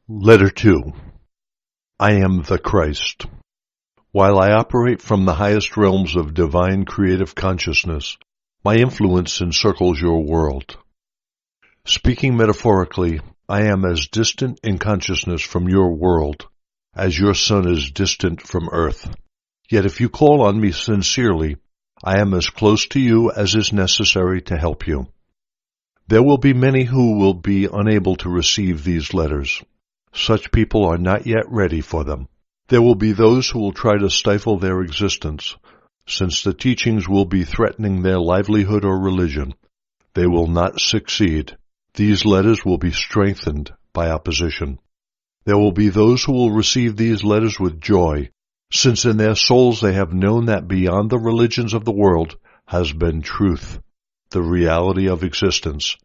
Letter 2. I am the Christ. While I operate from the highest realms of divine creative consciousness, my influence encircles your world. Speaking metaphorically, I am as distant in consciousness from your world as your sun is distant from earth. Yet if you call on me sincerely, I am as close to you as is necessary to help you. There will be many who will be unable to receive these letters. Such people are not yet ready for them. There will be those who will try to stifle their existence, since the teachings will be threatening their livelihood or religion. They will not succeed. These letters will be strengthened by opposition. There will be those who will receive these letters with joy, since in their souls they have known that beyond the religions of the world has been truth, the reality of existence.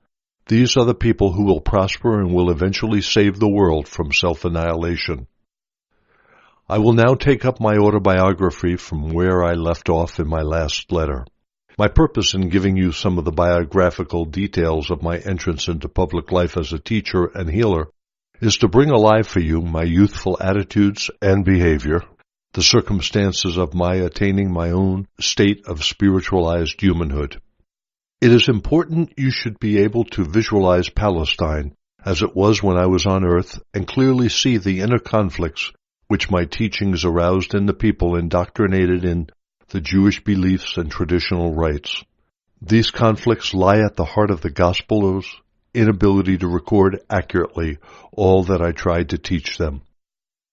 These are the people who will prosper and will eventually save the world from self-annihilation. I will now take up my autobiography from where I left off in my last letter. My purpose in giving you some of the biographical details of my entrance into public life as a teacher and healer is to bring alive for you my youthful attitudes and behavior, the circumstances of my attaining my own state of spiritualized humanhood. It is important you should be able to visualize Palestine as it was when I was on earth and clearly see the inner conflicts which my teachings aroused in the people indoctrinated in the Jewish beliefs and traditional rites. These conflicts lie at the heart of the Gospel's inability to record accurately all that I tried to teach them.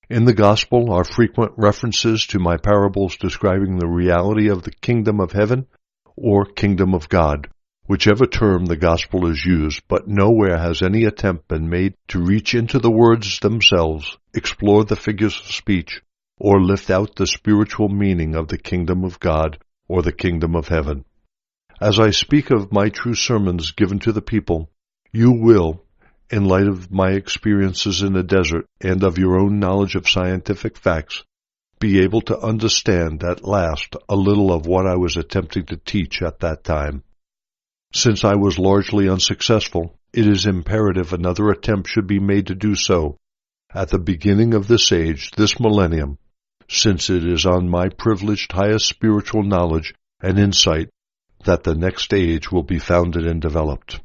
In the Gospel are frequent references to my parables describing the reality of the kingdom of heaven or kingdom of God, whichever term the Gospel is used, but nowhere has any attempt been made to reach into the words themselves, explore the figures of speech, or lift out the spiritual meaning of the kingdom of God or the kingdom of heaven. As I speak of my true sermons given to the people, you will, in light of my experiences in the desert and of your own knowledge of scientific facts, be able to understand at last a little of what I was attempting to teach at that time. Since I was largely unsuccessful, it is imperative another attempt should be made to do so at the beginning of this age, this millennium, since it is on my privileged highest spiritual knowledge and insight that the next age will be founded and developed.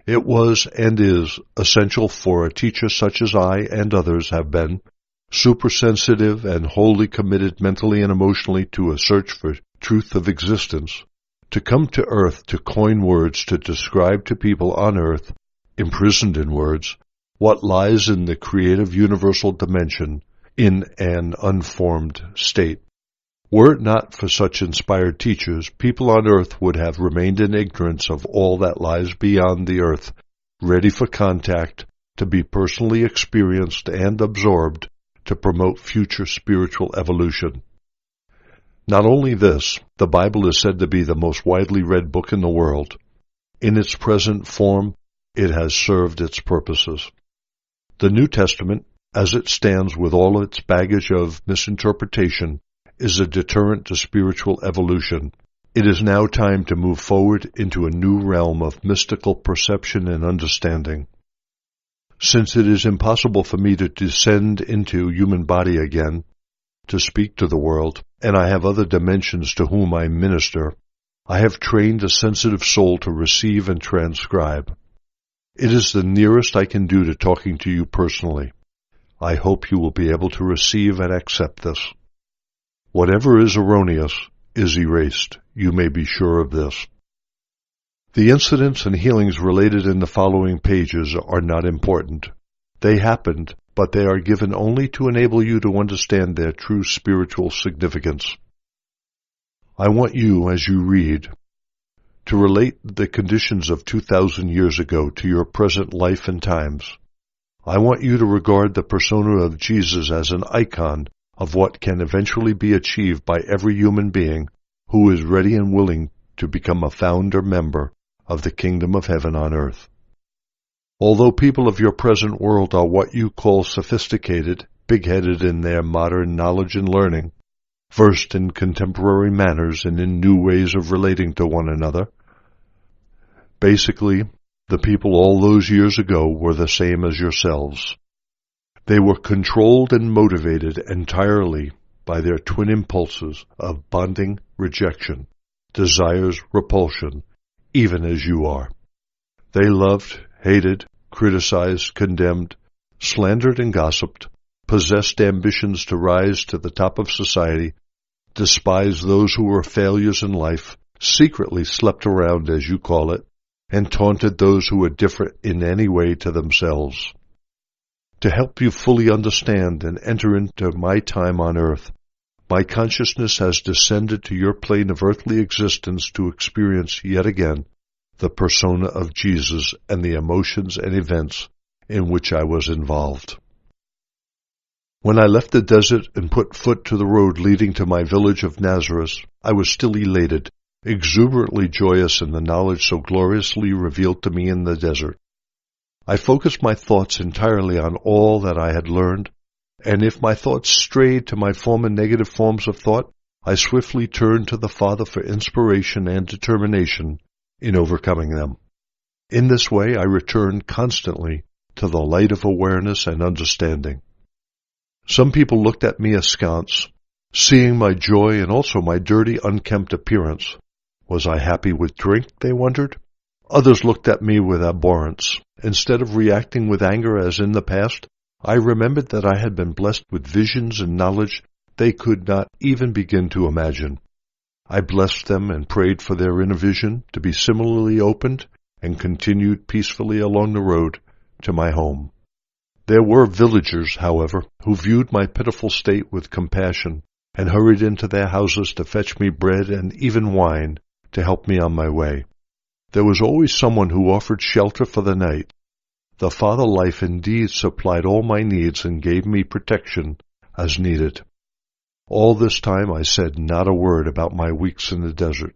It was and is essential for a teacher such as I and others have been, supersensitive and wholly committed mentally and emotionally to a search for truth of existence, to come to earth to coin words to describe to people on earth, imprisoned in words, what lies in the creative universal dimension in an unformed state. Were it not for such inspired teachers, people on earth would have remained in ignorance of all that lies beyond the earth, ready for contact, to be personally experienced and absorbed to promote future spiritual evolution. Not only this, the Bible is said to be the most widely read book in the world. In its present form, it has served its purposes. The New Testament, as it stands with all its baggage of misinterpretation, is a deterrent to spiritual evolution. It is now time to move forward into a new realm of mystical perception and understanding. Since it is impossible for me to descend into human body again, to speak to the world, and I have other dimensions to whom I minister, I have trained a sensitive soul to receive and transcribe. It is the nearest I can do to talking to you personally. I hope you will be able to receive and accept this. Whatever is erroneous is erased. You may be sure of this. The incidents and healings related in the following pages are not important. They happened, but they are given only to enable you to understand their true spiritual significance. I want you, as you read, to relate the conditions of 2,000 years ago to your present life and times. I want you to regard the persona of Jesus as an icon of what can eventually be achieved by every human being who is ready and willing to become a founder member of the kingdom of heaven on earth. Although people of your present world are what you call sophisticated, big-headed in their modern knowledge and learning, versed in contemporary manners and in new ways of relating to one another, basically, the people all those years ago were the same as yourselves. They were controlled and motivated entirely by their twin impulses of bonding, rejection, desires, repulsion, even as you are. They loved, hated, criticized, condemned, slandered and gossiped, possessed ambitions to rise to the top of society, despised those who were failures in life, secretly slept around, as you call it, and taunted those who were different in any way to themselves. To help you fully understand and enter into my time on earth, my consciousness has descended to your plane of earthly existence to experience yet again the persona of Jesus and the emotions and events in which I was involved. When I left the desert and put foot to the road leading to my village of Nazareth, I was still elated, exuberantly joyous in the knowledge so gloriously revealed to me in the desert. I focused my thoughts entirely on all that I had learned, and if my thoughts strayed to my former negative forms of thought, I swiftly turned to the Father for inspiration and determination in overcoming them. In this way, I returned constantly to the light of awareness and understanding. Some people looked at me askance, seeing my joy and also my dirty, unkempt appearance. Was I happy with drink, they wondered? Others looked at me with abhorrence. Instead of reacting with anger as in the past, I remembered that I had been blessed with visions and knowledge they could not even begin to imagine. I blessed them and prayed for their inner vision to be similarly opened and continued peacefully along the road to my home. There were villagers, however, who viewed my pitiful state with compassion and hurried into their houses to fetch me bread and even wine to help me on my way. There was always someone who offered shelter for the night. The Father Life indeed supplied all my needs and gave me protection as needed. All this time I said not a word about my weeks in the desert.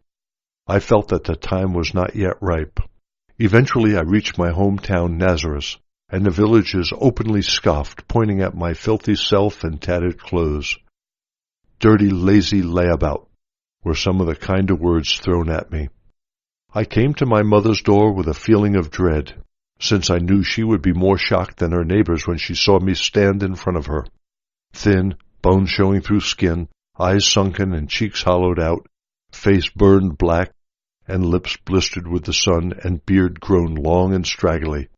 I felt that the time was not yet ripe. Eventually I reached my hometown Nazareth, and the villagers openly scoffed, pointing at my filthy self and tattered clothes. Dirty, lazy layabout were some of the kinder words thrown at me. I came to my mother's door with a feeling of dread, since I knew she would be more shocked than her neighbors when she saw me stand in front of her. Thin, bones showing through skin, eyes sunken and cheeks hollowed out, face burned black, and lips blistered with the sun, and beard grown long and straggly.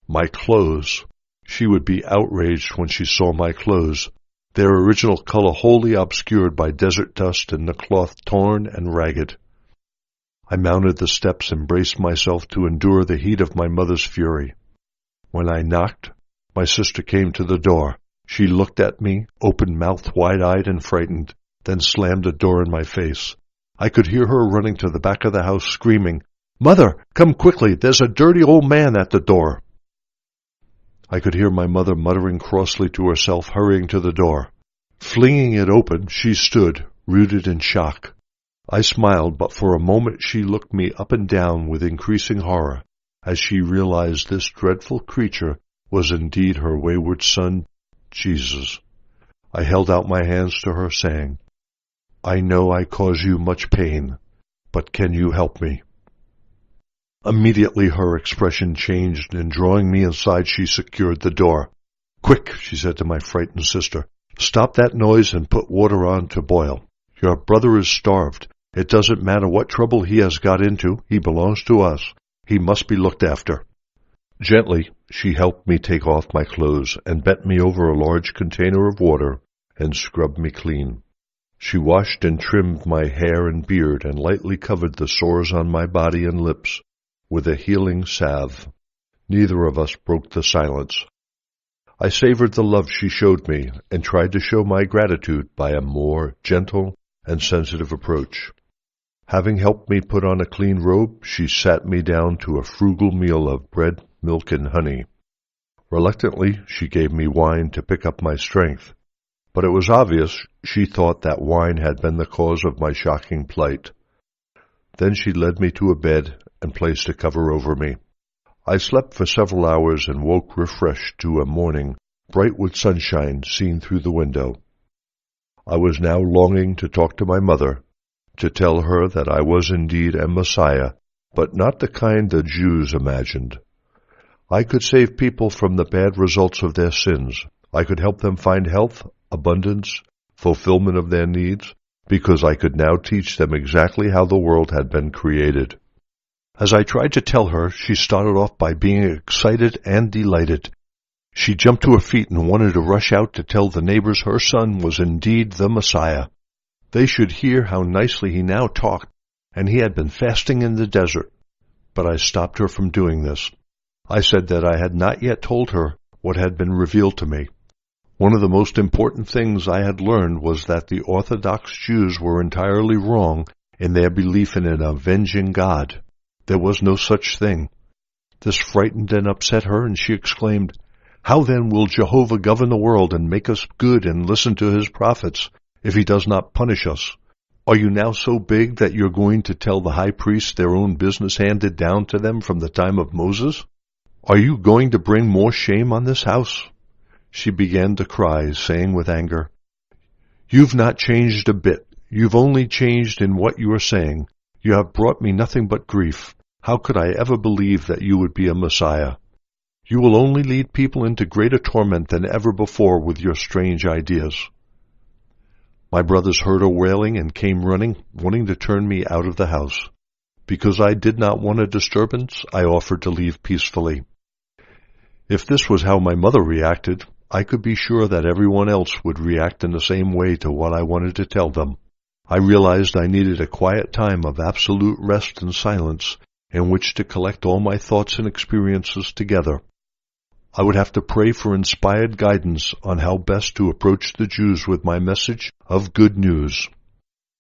My clothes. She would be outraged when she saw my clothes, their original color wholly obscured by desert dust and the cloth torn and ragged. I mounted the steps and braced myself to endure the heat of my mother's fury. When I knocked, my sister came to the door. She looked at me, open-mouthed, wide-eyed and frightened, then slammed the door in my face. I could hear her running to the back of the house, screaming, "Mother, come quickly! There's a dirty old man at the door!" I could hear my mother muttering crossly to herself, hurrying to the door. Flinging it open, she stood, rooted in shock. I smiled, but for a moment she looked me up and down with increasing horror, as she realized this dreadful creature was indeed her wayward son, Jesus. I held out my hands to her, saying, "I know I cause you much pain, but can you help me?" Immediately her expression changed, and drawing me inside, she secured the door. "Quick," she said to my frightened sister, "stop that noise and put water on to boil. Your brother is starved. It doesn't matter what trouble he has got into. He belongs to us. He must be looked after." Gently, she helped me take off my clothes and bent me over a large container of water and scrubbed me clean. She washed and trimmed my hair and beard and lightly covered the sores on my body and lips with a healing salve. Neither of us broke the silence. I savored the love she showed me and tried to show my gratitude by a more gentle and sensitive approach. Having helped me put on a clean robe, she sat me down to a frugal meal of bread, milk, and honey. Reluctantly, she gave me wine to pick up my strength, but it was obvious she thought that wine had been the cause of my shocking plight. Then she led me to a bed and placed a cover over me. I slept for several hours and woke refreshed to a morning, bright with sunshine seen through the window. I was now longing to talk to my mother, to tell her that I was indeed a Messiah, but not the kind the Jews imagined. I could save people from the bad results of their sins, I could help them find health, abundance, fulfillment of their needs, because I could now teach them exactly how the world had been created. As I tried to tell her, she started off by being excited and delighted. She jumped to her feet and wanted to rush out to tell the neighbors her son was indeed the Messiah. They should hear how nicely he now talked, and he had been fasting in the desert. But I stopped her from doing this. I said that I had not yet told her what had been revealed to me. One of the most important things I had learned was that the Orthodox Jews were entirely wrong in their belief in an avenging God. There was no such thing. This frightened and upset her, and she exclaimed, "How then will Jehovah govern the world and make us good and listen to his prophets if he does not punish us? Are you now so big that you're going to tell the high priests their own business handed down to them from the time of Moses? Are you going to bring more shame on this house?" She began to cry, saying with anger, "You've not changed a bit. You've only changed in what you are saying. You have brought me nothing but grief. How could I ever believe that you would be a Messiah? You will only lead people into greater torment than ever before with your strange ideas." My brothers heard her wailing and came running, wanting to turn me out of the house. Because I did not want a disturbance, I offered to leave peacefully. If this was how my mother reacted, I could be sure that everyone else would react in the same way to what I wanted to tell them. I realized I needed a quiet time of absolute rest and silence in which to collect all my thoughts and experiences together. I would have to pray for inspired guidance on how best to approach the Jews with my message of good news.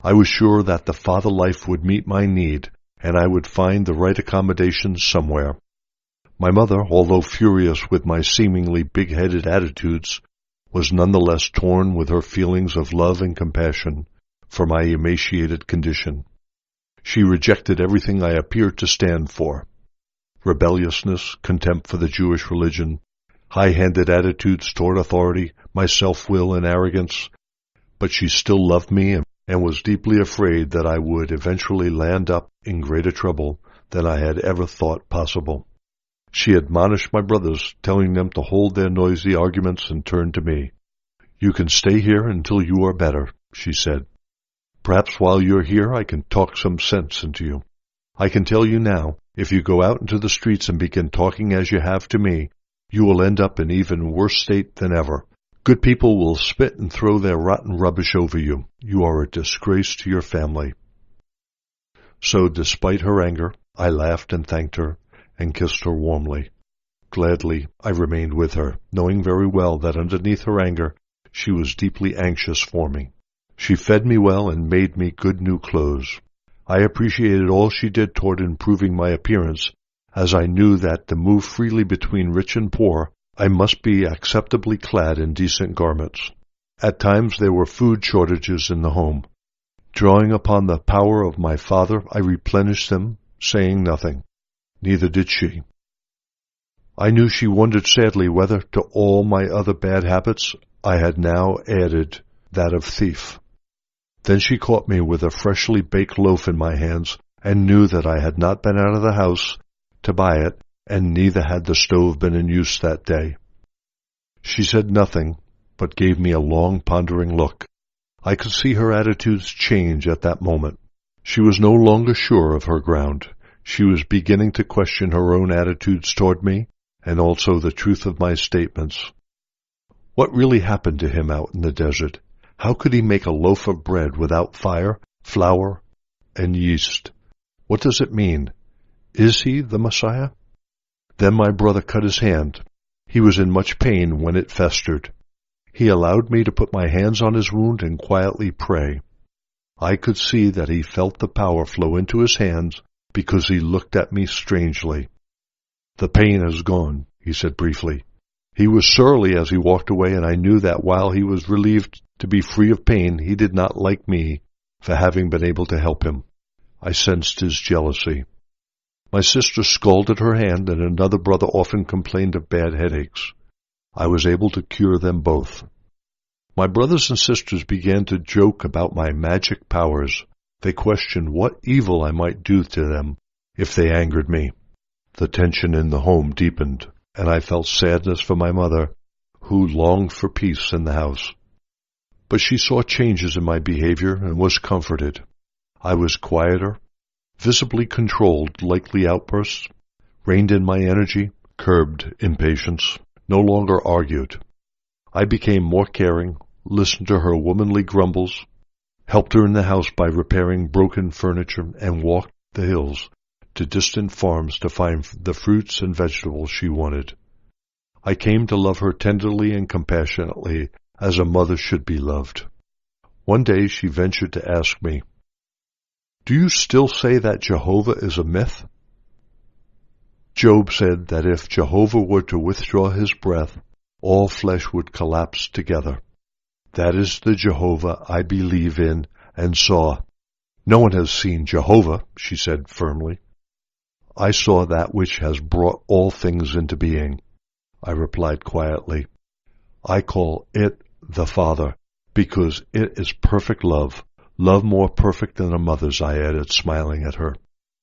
I was sure that the Father life would meet my need, and I would find the right accommodations somewhere. My mother, although furious with my seemingly big-headed attitudes, was nonetheless torn with her feelings of love and compassion for my emaciated condition. She rejected everything I appeared to stand for: rebelliousness, contempt for the Jewish religion, high-handed attitudes toward authority, my self-will and arrogance. But she still loved me and was deeply afraid that I would eventually land up in greater trouble than I had ever thought possible. She admonished my brothers, telling them to hold their noisy arguments and turn to me. "You can stay here until you are better," she said. "Perhaps while you're here I can talk some sense into you. I can tell you now, if you go out into the streets and begin talking as you have to me, you will end up in even worse state than ever. Good people will spit and throw their rotten rubbish over you. You are a disgrace to your family." So, despite her anger, I laughed and thanked her, and kissed her warmly. Gladly, I remained with her, knowing very well that underneath her anger, she was deeply anxious for me. She fed me well and made me good new clothes. I appreciated all she did toward improving my appearance, as I knew that to move freely between rich and poor, I must be acceptably clad in decent garments. At times there were food shortages in the home. Drawing upon the power of my Father, I replenished them, saying nothing. Neither did she. I knew she wondered sadly whether to all my other bad habits I had now added that of thief. Then she caught me with a freshly baked loaf in my hands and knew that I had not been out of the house to buy it, and neither had the stove been in use that day. She said nothing, but gave me a long, pondering look. I could see her attitudes change at that moment. She was no longer sure of her ground. She was beginning to question her own attitudes toward me, and also the truth of my statements. What really happened to him out in the desert? How could he make a loaf of bread without fire, flour, and yeast? What does it mean? Is he the Messiah? Then my brother cut his hand. He was in much pain when it festered. He allowed me to put my hands on his wound and quietly pray. I could see that he felt the power flow into his hands because he looked at me strangely. "The pain is gone," he said briefly. He was surly as he walked away, and I knew that while he was relieved to be free of pain, he did not like me for having been able to help him. I sensed his jealousy. My sister scalded her hand, and another brother often complained of bad headaches. I was able to cure them both. My brothers and sisters began to joke about my magic powers. They questioned what evil I might do to them if they angered me. The tension in the home deepened, and I felt sadness for my mother, who longed for peace in the house. But she saw changes in my behavior and was comforted. I was quieter, visibly controlled likely outbursts, reined in my energy, curbed impatience, no longer argued. I became more caring, listened to her womanly grumbles, helped her in the house by repairing broken furniture, and walked the hills to distant farms to find the fruits and vegetables she wanted. I came to love her tenderly and compassionately as a mother should be loved. One day she ventured to ask me, "Do you still say that Jehovah is a myth?" Job said that if Jehovah were to withdraw his breath, all flesh would collapse together. That is the Jehovah I believe in and saw. "No one has seen Jehovah," she said firmly. "I saw that which has brought all things into being," I replied quietly. "I call it the Father, because it is perfect love, love more perfect than a mother's," I added, smiling at her.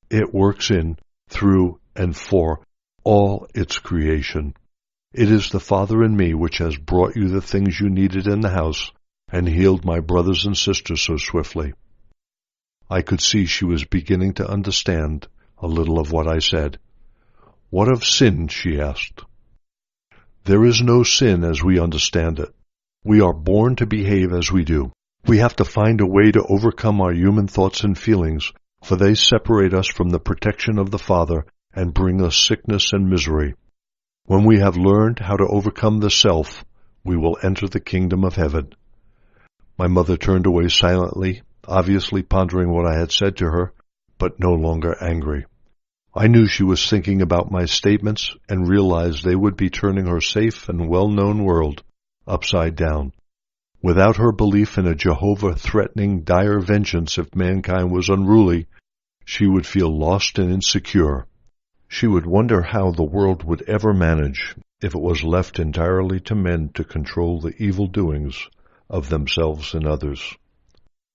"It works in, through, and for all its creation. It is the Father in me which has brought you the things you needed in the house and healed my brothers and sisters so swiftly." I could see she was beginning to understand a little of what I said. "What of sin?" she asked. "There is no sin as we understand it. We are born to behave as we do. We have to find a way to overcome our human thoughts and feelings, for they separate us from the protection of the Father and bring us sickness and misery. When we have learned how to overcome the self, we will enter the kingdom of heaven." My mother turned away silently, obviously pondering what I had said to her, but no longer angry. I knew she was thinking about my statements and realized they would be turning her safe and well-known world upside down. Without her belief in a Jehovah threatening dire vengeance if mankind was unruly, she would feel lost and insecure. She would wonder how the world would ever manage if it was left entirely to men to control the evil doings of themselves and others.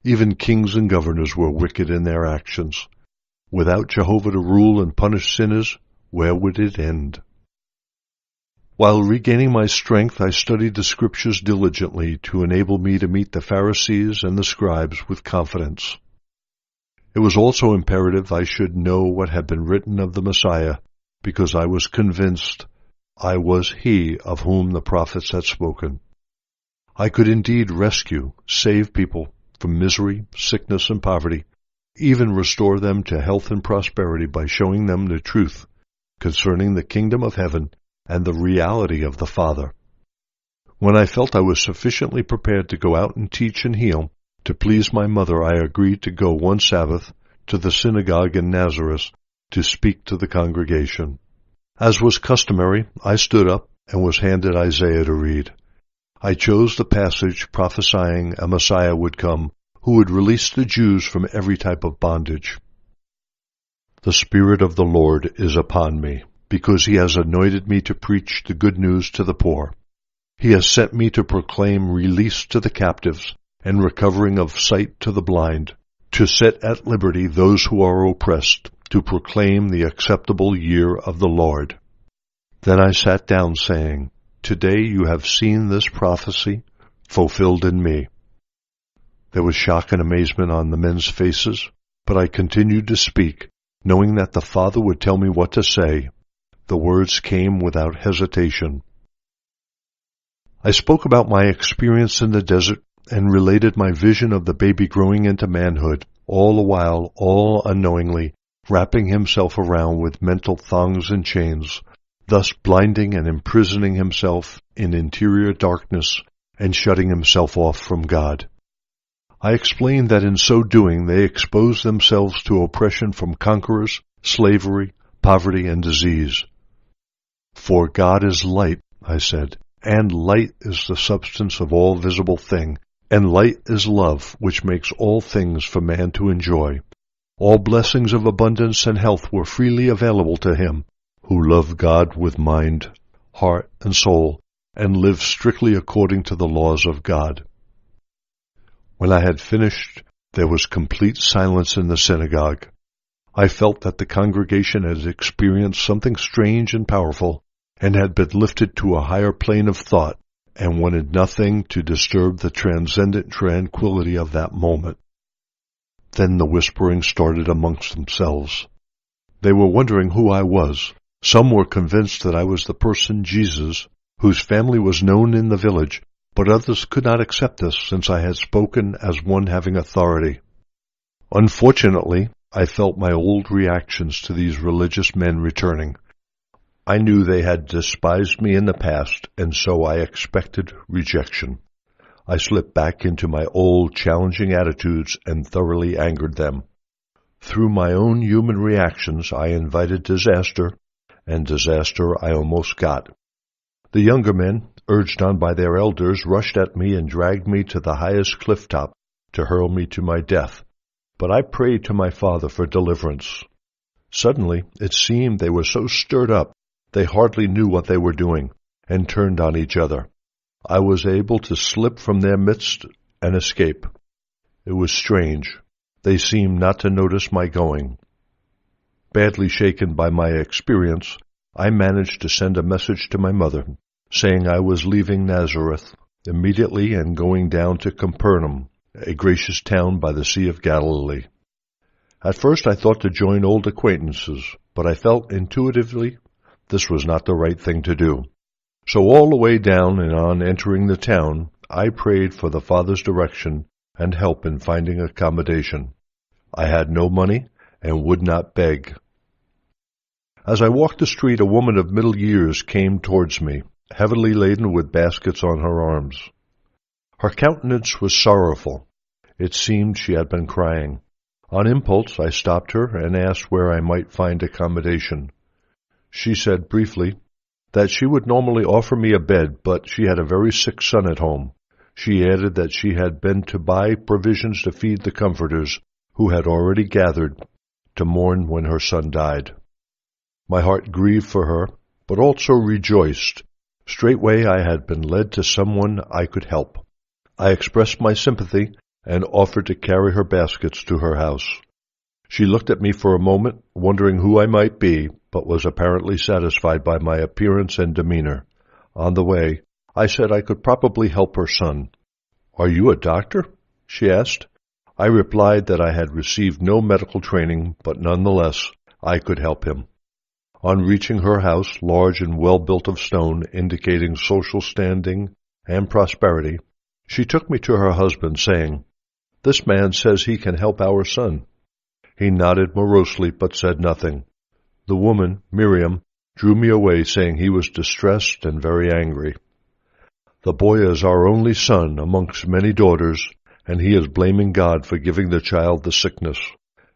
Even kings and governors were wicked in their actions. Without Jehovah to rule and punish sinners, where would it end? While regaining my strength, I studied the Scriptures diligently to enable me to meet the Pharisees and the scribes with confidence. It was also imperative I should know what had been written of the Messiah, because I was convinced I was he of whom the prophets had spoken. I could indeed rescue, save people from misery, sickness, and poverty, even restore them to health and prosperity by showing them the truth concerning the kingdom of heaven and the reality of the Father. When I felt I was sufficiently prepared to go out and teach and heal, to please my mother, I agreed to go one Sabbath to the synagogue in Nazareth to speak to the congregation. As was customary, I stood up and was handed Isaiah to read. I chose the passage prophesying a Messiah would come who would release the Jews from every type of bondage. "The Spirit of the Lord is upon me, because he has anointed me to preach the good news to the poor. He has sent me to proclaim release to the captives and recovering of sight to the blind, to set at liberty those who are oppressed, to proclaim the acceptable year of the Lord." Then I sat down, saying, "Today you have seen this prophecy fulfilled in me." There was shock and amazement on the men's faces, but I continued to speak, knowing that the Father would tell me what to say. The words came without hesitation. I spoke about my experience in the desert and related my vision of the baby growing into manhood, all the while, all unknowingly, wrapping himself around with mental thongs and chains, thus blinding and imprisoning himself in interior darkness and shutting himself off from God. I explained that in so doing they exposed themselves to oppression from conquerors, slavery, poverty, and disease. "For God is light," I said, "and light is the substance of all visible thing, and light is love, which makes all things for man to enjoy. All blessings of abundance and health were freely available to him who loved God with mind, heart, and soul, and lived strictly according to the laws of God." When I had finished, there was complete silence in the synagogue. I felt that the congregation had experienced something strange and powerful, and had been lifted to a higher plane of thought, and wanted nothing to disturb the transcendent tranquility of that moment. Then the whispering started amongst themselves. They were wondering who I was. Some were convinced that I was the person Jesus, whose family was known in the village, but others could not accept this since I had spoken as one having authority. Unfortunately, I felt my old reactions to these religious men returning. I knew they had despised me in the past, and so I expected rejection. I slipped back into my old challenging attitudes and thoroughly angered them. Through my own human reactions, I invited disaster, and disaster I almost got. The younger men, urged on by their elders, rushed at me and dragged me to the highest cliff top to hurl me to my death. But I prayed to my Father for deliverance. Suddenly, it seemed they were so stirred up, they hardly knew what they were doing, and turned on each other. I was able to slip from their midst and escape. It was strange. They seemed not to notice my going. Badly shaken by my experience, I managed to send a message to my mother, saying I was leaving Nazareth immediately and going down to Capernaum, a gracious town by the Sea of Galilee. At first I thought to join old acquaintances, but I felt intuitively this was not the right thing to do. So all the way down and on entering the town, I prayed for the Father's direction and help in finding accommodation. I had no money and would not beg. As I walked the street, a woman of middle years came towards me, heavily laden with baskets on her arms. Her countenance was sorrowful. It seemed she had been crying. On impulse, I stopped her and asked where I might find accommodation. She said briefly that she would normally offer me a bed, but she had a very sick son at home. She added that she had been to buy provisions to feed the comforters, who had already gathered to mourn when her son died. My heart grieved for her, but also rejoiced. Straightway I had been led to someone I could help. I expressed my sympathy and offered to carry her baskets to her house. She looked at me for a moment, wondering who I might be, but was apparently satisfied by my appearance and demeanor. On the way, I said I could probably help her son. "Are you a doctor?" she asked. I replied that I had received no medical training, but nonetheless I could help him. On reaching her house, large and well built of stone, indicating social standing and prosperity, she took me to her husband, saying, "This man says he can help our son." He nodded morosely, but said nothing. The woman, Miriam, drew me away, saying he was distressed and very angry. "The boy is our only son amongst many daughters, and he is blaming God for giving the child the sickness."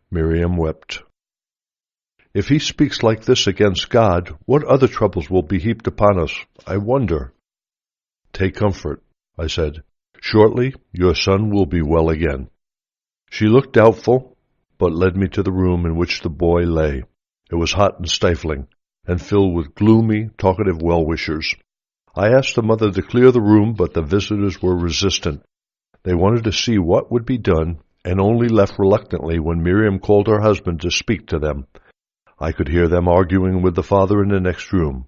Miriam wept. "If he speaks like this against God, what other troubles will be heaped upon us, I wonder?" "Take comfort," I said. "Shortly your son will be well again." She looked doubtful, but led me to the room in which the boy lay. It was hot and stifling, and filled with gloomy, talkative well-wishers. I asked the mother to clear the room, but the visitors were resistant. They wanted to see what would be done, and only left reluctantly when Miriam called her husband to speak to them. I could hear them arguing with the father in the next room.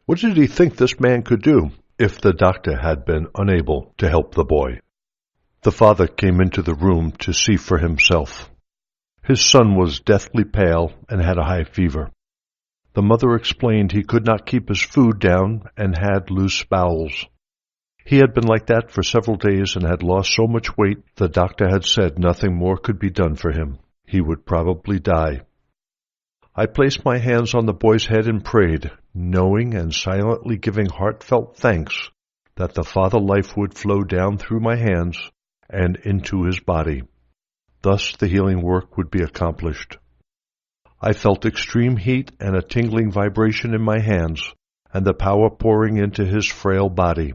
What did he think this man could do if the doctor had been unable to help the boy? The father came into the room to see for himself. His son was deathly pale and had a high fever. The mother explained he could not keep his food down and had loose bowels. He had been like that for several days and had lost so much weight the doctor had said nothing more could be done for him. He would probably die. I placed my hands on the boy's head and prayed, knowing and silently giving heartfelt thanks that the father life would flow down through my hands and into his body. Thus the healing work would be accomplished. I felt extreme heat and a tingling vibration in my hands, and the power pouring into his frail body.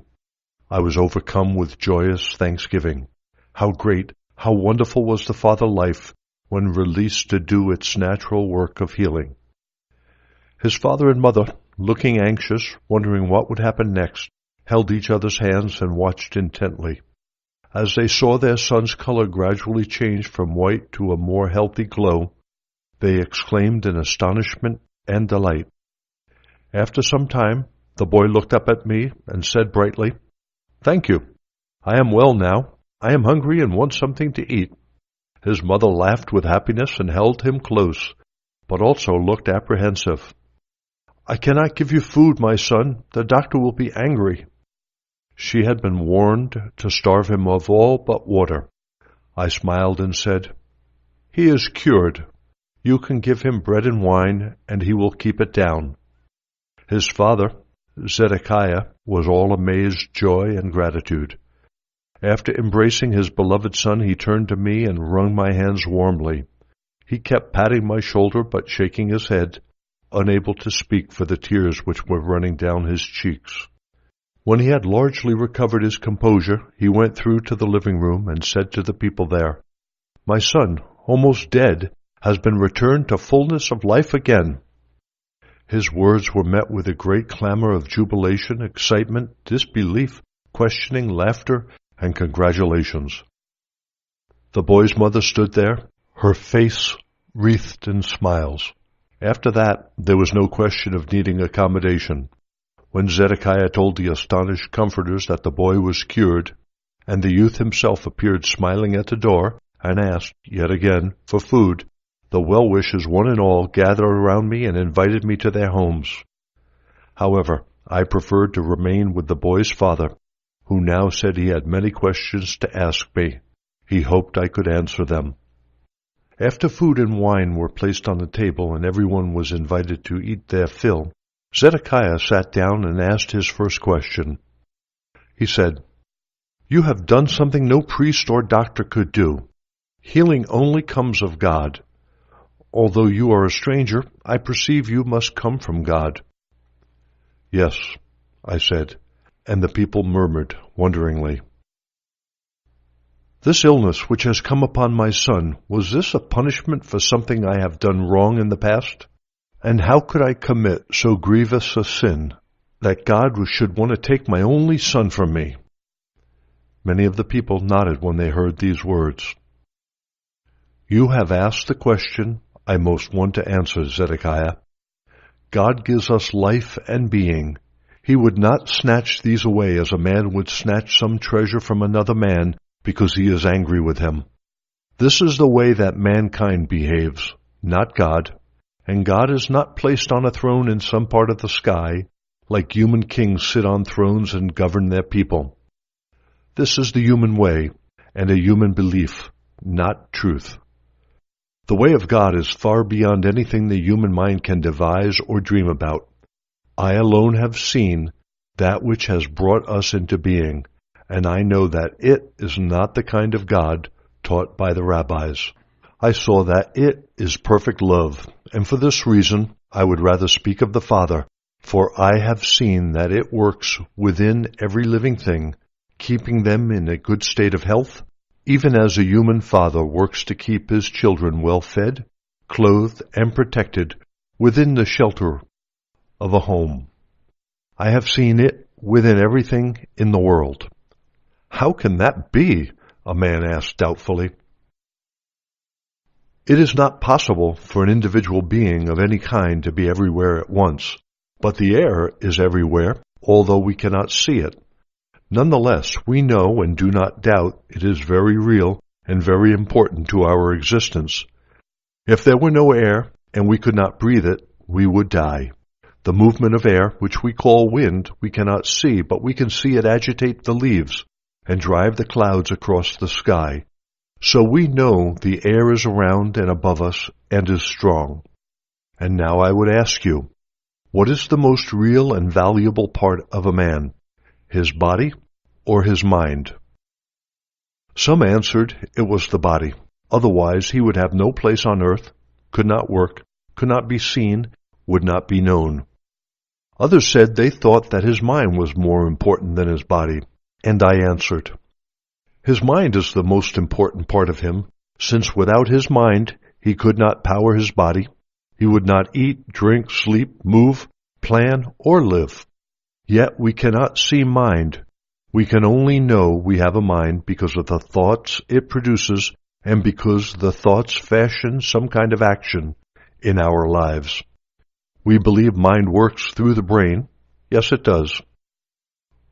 I was overcome with joyous thanksgiving. How great, how wonderful was the father life when released to do its natural work of healing. His father and mother, looking anxious, wondering what would happen next, held each other's hands and watched intently. As they saw their son's color gradually change from white to a more healthy glow, they exclaimed in astonishment and delight. After some time, The boy looked up at me and said brightly, "Thank you. I am well now. I am hungry and want something to eat." His mother laughed with happiness and held him close, but also looked apprehensive. "I cannot give you food, my son. The doctor will be angry." She had been warned to starve him of all but water. I smiled and said, "He is cured. You can give him bread and wine, and he will keep it down." His father, Zedekiah, was all amazed joy and gratitude. After embracing his beloved son, he turned to me and wrung my hands warmly. He kept patting my shoulder but shaking his head, unable to speak for the tears which were running down his cheeks. When he had largely recovered his composure, he went through to the living room and said to the people there, "My son, almost dead, has been returned to fullness of life again." His words were met with a great clamor of jubilation, excitement, disbelief, questioning, laughter, and congratulations. The boy's mother stood there, her face wreathed in smiles. After that, there was no question of needing accommodation. When Zedekiah told the astonished comforters that the boy was cured, and the youth himself appeared smiling at the door and asked, yet again, for food, the well-wishers one and all gathered around me and invited me to their homes. However, I preferred to remain with the boy's father, who now said he had many questions to ask me. He hoped I could answer them. After food and wine were placed on the table and everyone was invited to eat their fill, Zedekiah sat down and asked his first question. He said, "You have done something no priest or doctor could do. Healing only comes of God. Although you are a stranger, I perceive you must come from God." "Yes," I said, and the people murmured wonderingly. "This illness which has come upon my son, was this a punishment for something I have done wrong in the past? And how could I commit so grievous a sin that God should want to take my only son from me?" Many of the people nodded when they heard these words. "You have asked the question I most want to answer, Zedekiah. God gives us life and being. He would not snatch these away as a man would snatch some treasure from another man because he is angry with him. This is the way that mankind behaves, not God. And God is not placed on a throne in some part of the sky, like human kings sit on thrones and govern their people. This is the human way, and a human belief, not truth. The way of God is far beyond anything the human mind can devise or dream about. I alone have seen that which has brought us into being, and I know that it is not the kind of God taught by the rabbis. I saw that it is perfect love, and for this reason I would rather speak of the Father, for I have seen that it works within every living thing, keeping them in a good state of health, even as a human father works to keep his children well fed, clothed, and protected within the shelter of a home. I have seen it within everything in the world." "How can that be?" a man asked doubtfully. "It is not possible for an individual being of any kind to be everywhere at once, but the air is everywhere, although we cannot see it. Nonetheless, we know and do not doubt it is very real and very important to our existence. If there were no air and we could not breathe it, we would die. The movement of air, which we call wind, we cannot see, but we can see it agitate the leaves and drive the clouds across the sky. So we know the air is around and above us and is strong. And now I would ask you, what is the most real and valuable part of a man, his body or his mind?" Some answered it was the body. Otherwise he would have no place on earth, could not work, could not be seen, would not be known. Others said they thought that his mind was more important than his body. And I answered, "His mind is the most important part of him, since without his mind he could not power his body. He would not eat, drink, sleep, move, plan, or live. Yet we cannot see mind. We can only know we have a mind because of the thoughts it produces and because the thoughts fashion some kind of action in our lives. We believe mind works through the brain, Yes, it does.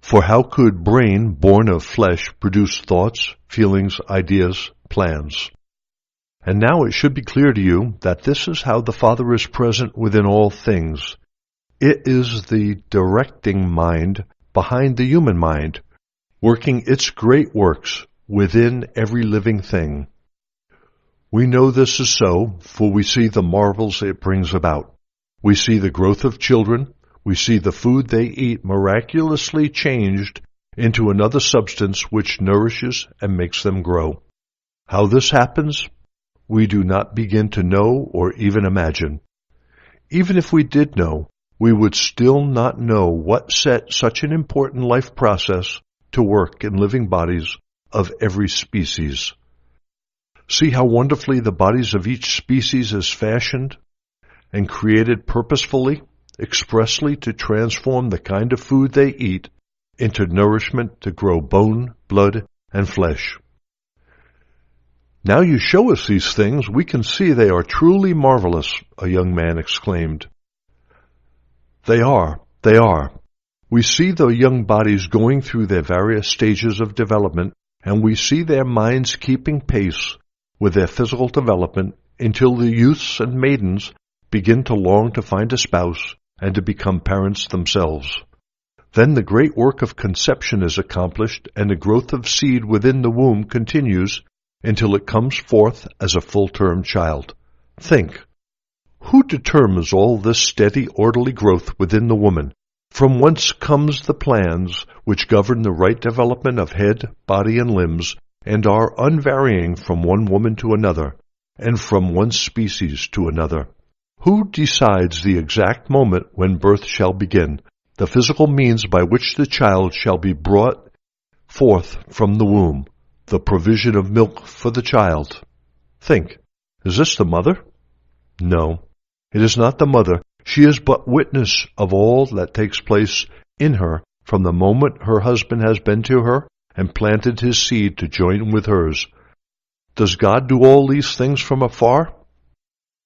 For how could brain born of flesh produce thoughts, feelings, ideas, plans? And now it should be clear to you that this is how the Father is present within all things. It is the directing mind behind the human mind, working its great works within every living thing. We know this is so, for we see the marvels it brings about. We see the growth of children. We see the food they eat miraculously changed into another substance which nourishes and makes them grow. How this happens, we do not begin to know or even imagine. Even if we did know, we would still not know what set such an important life process to work in living bodies of every species. See how wonderfully the bodies of each species is fashioned and created purposefully, expressly to transform the kind of food they eat into nourishment to grow bone, blood, and flesh. Now you show us these things, we can see they are truly marvelous, a young man exclaimed. They are. We see the young bodies going through their various stages of development, and we see their minds keeping pace with their physical development until the youths and maidens begin to long to find a spouse and to become parents themselves. Then the great work of conception is accomplished, and the growth of seed within the womb continues until it comes forth as a full-term child. Think, who determines all this steady, orderly growth within the woman? From whence comes the plans which govern the right development of head, body, and limbs, and are unvarying from one woman to another, and from one species to another? Who decides the exact moment when birth shall begin, the physical means by which the child shall be brought forth from the womb, the provision of milk for the child? Think, is this the mother? No, it is not the mother. She is but witness of all that takes place in her from the moment her husband has been to her and planted his seed to join with hers. Does God do all these things from afar?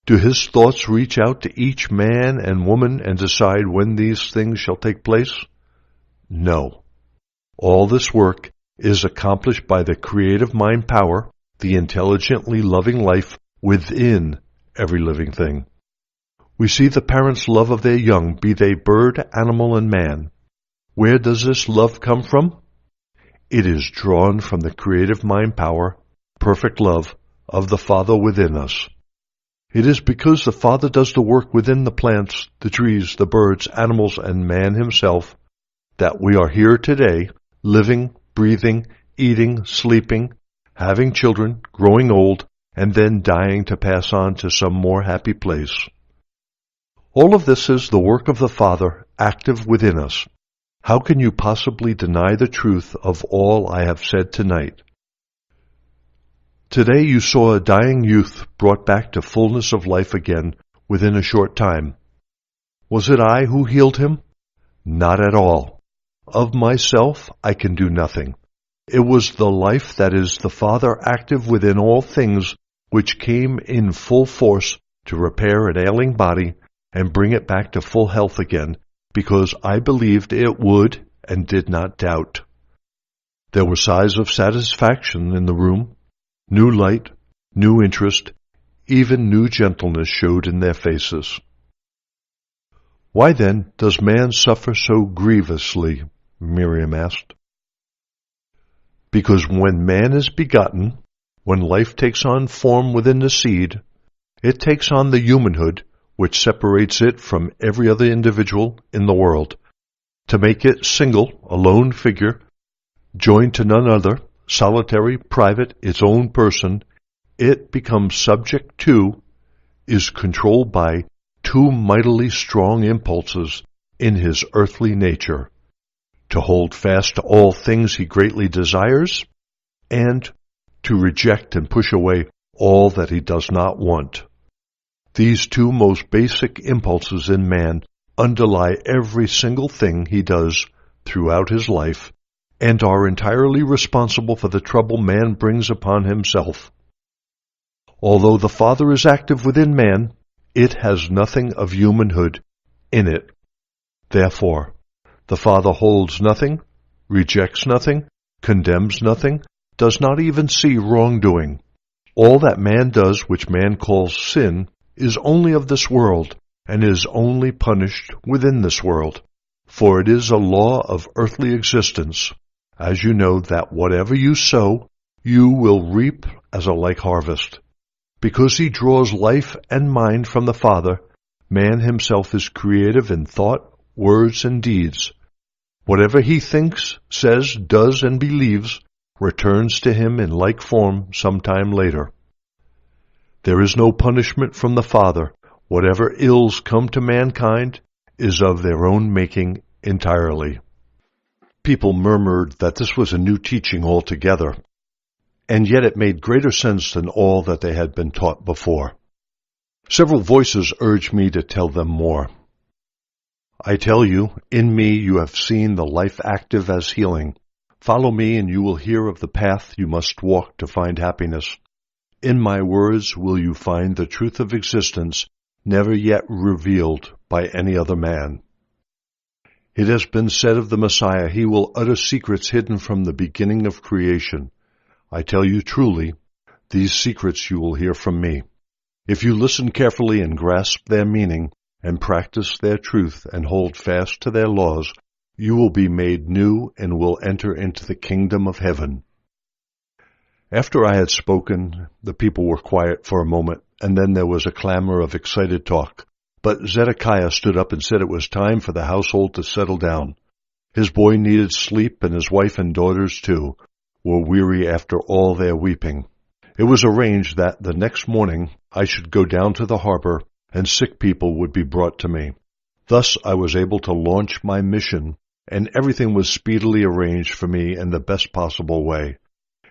Do his thoughts reach out to each man and woman and decide when these things shall take place? No. All this work is accomplished by the creative mind power, the intelligently loving life within every living thing. We see the parents' love of their young, be they bird, animal, and man. Where does this love come from? It is drawn from the creative mind power, perfect love, of the Father within us. It is because the Father does the work within the plants, the trees, the birds, animals, and man himself that we are here today, living, breathing, eating, sleeping, having children, growing old, and then dying to pass on to some more happy place. All of this is the work of the Father active within us. How can you possibly deny the truth of all I have said tonight? Today you saw a dying youth brought back to fullness of life again within a short time. Was it I who healed him? Not at all. Of myself I can do nothing. It was the life that is the Father active within all things which came in full force to repair an ailing body and bring it back to full health again, because I believed it would and did not doubt. There were sighs of satisfaction in the room. New light, new interest, even new gentleness showed in their faces. Why then does man suffer so grievously? Miriam asked. Because when man is begotten, when life takes on form within the seed, it takes on the humanhood which separates it from every other individual in the world, to make it single, a lone figure, joined to none other, solitary, private, its own person. It becomes subject to, is controlled by two mightily strong impulses in his earthly nature, to hold fast to all things he greatly desires, and to reject and push away all that he does not want. These two most basic impulses in man underlie every single thing he does throughout his life and are entirely responsible for the trouble man brings upon himself. Although the Father is active within man, it has nothing of humanhood in it. Therefore, The Father holds nothing, rejects nothing, condemns nothing, does not even see wrongdoing. All that man does which man calls sin is only of this world, and is only punished within this world. For it is a law of earthly existence, as you know, that whatever you sow, you will reap as a like harvest. Because he draws life and mind from the Father, man himself is creative in thought, words, and deeds. Whatever he thinks, says, does, and believes returns to him in like form some time later. There is no punishment from the Father. Whatever ills come to mankind is of their own making entirely. People murmured that this was a new teaching altogether, and yet it made greater sense than all that they had been taught before. Several voices urged me to tell them more. I tell you, in me you have seen the life active as healing. Follow me and you will hear of the path you must walk to find happiness. In my words will you find the truth of existence, never yet revealed by any other man. It has been said of the Messiah, he will utter secrets hidden from the beginning of creation. I tell you truly, these secrets you will hear from me. If you listen carefully and grasp their meaning, and practice their truth and hold fast to their laws, you will be made new and will enter into the kingdom of heaven. After I had spoken, the people were quiet for a moment, and then there was a clamor of excited talk. But Zedekiah stood up and said it was time for the household to settle down. His boy needed sleep, and his wife and daughters, too, were weary after all their weeping. It was arranged that the next morning I should go down to the harbor, and sick people would be brought to me. Thus I was able to launch my mission, and everything was speedily arranged for me in the best possible way.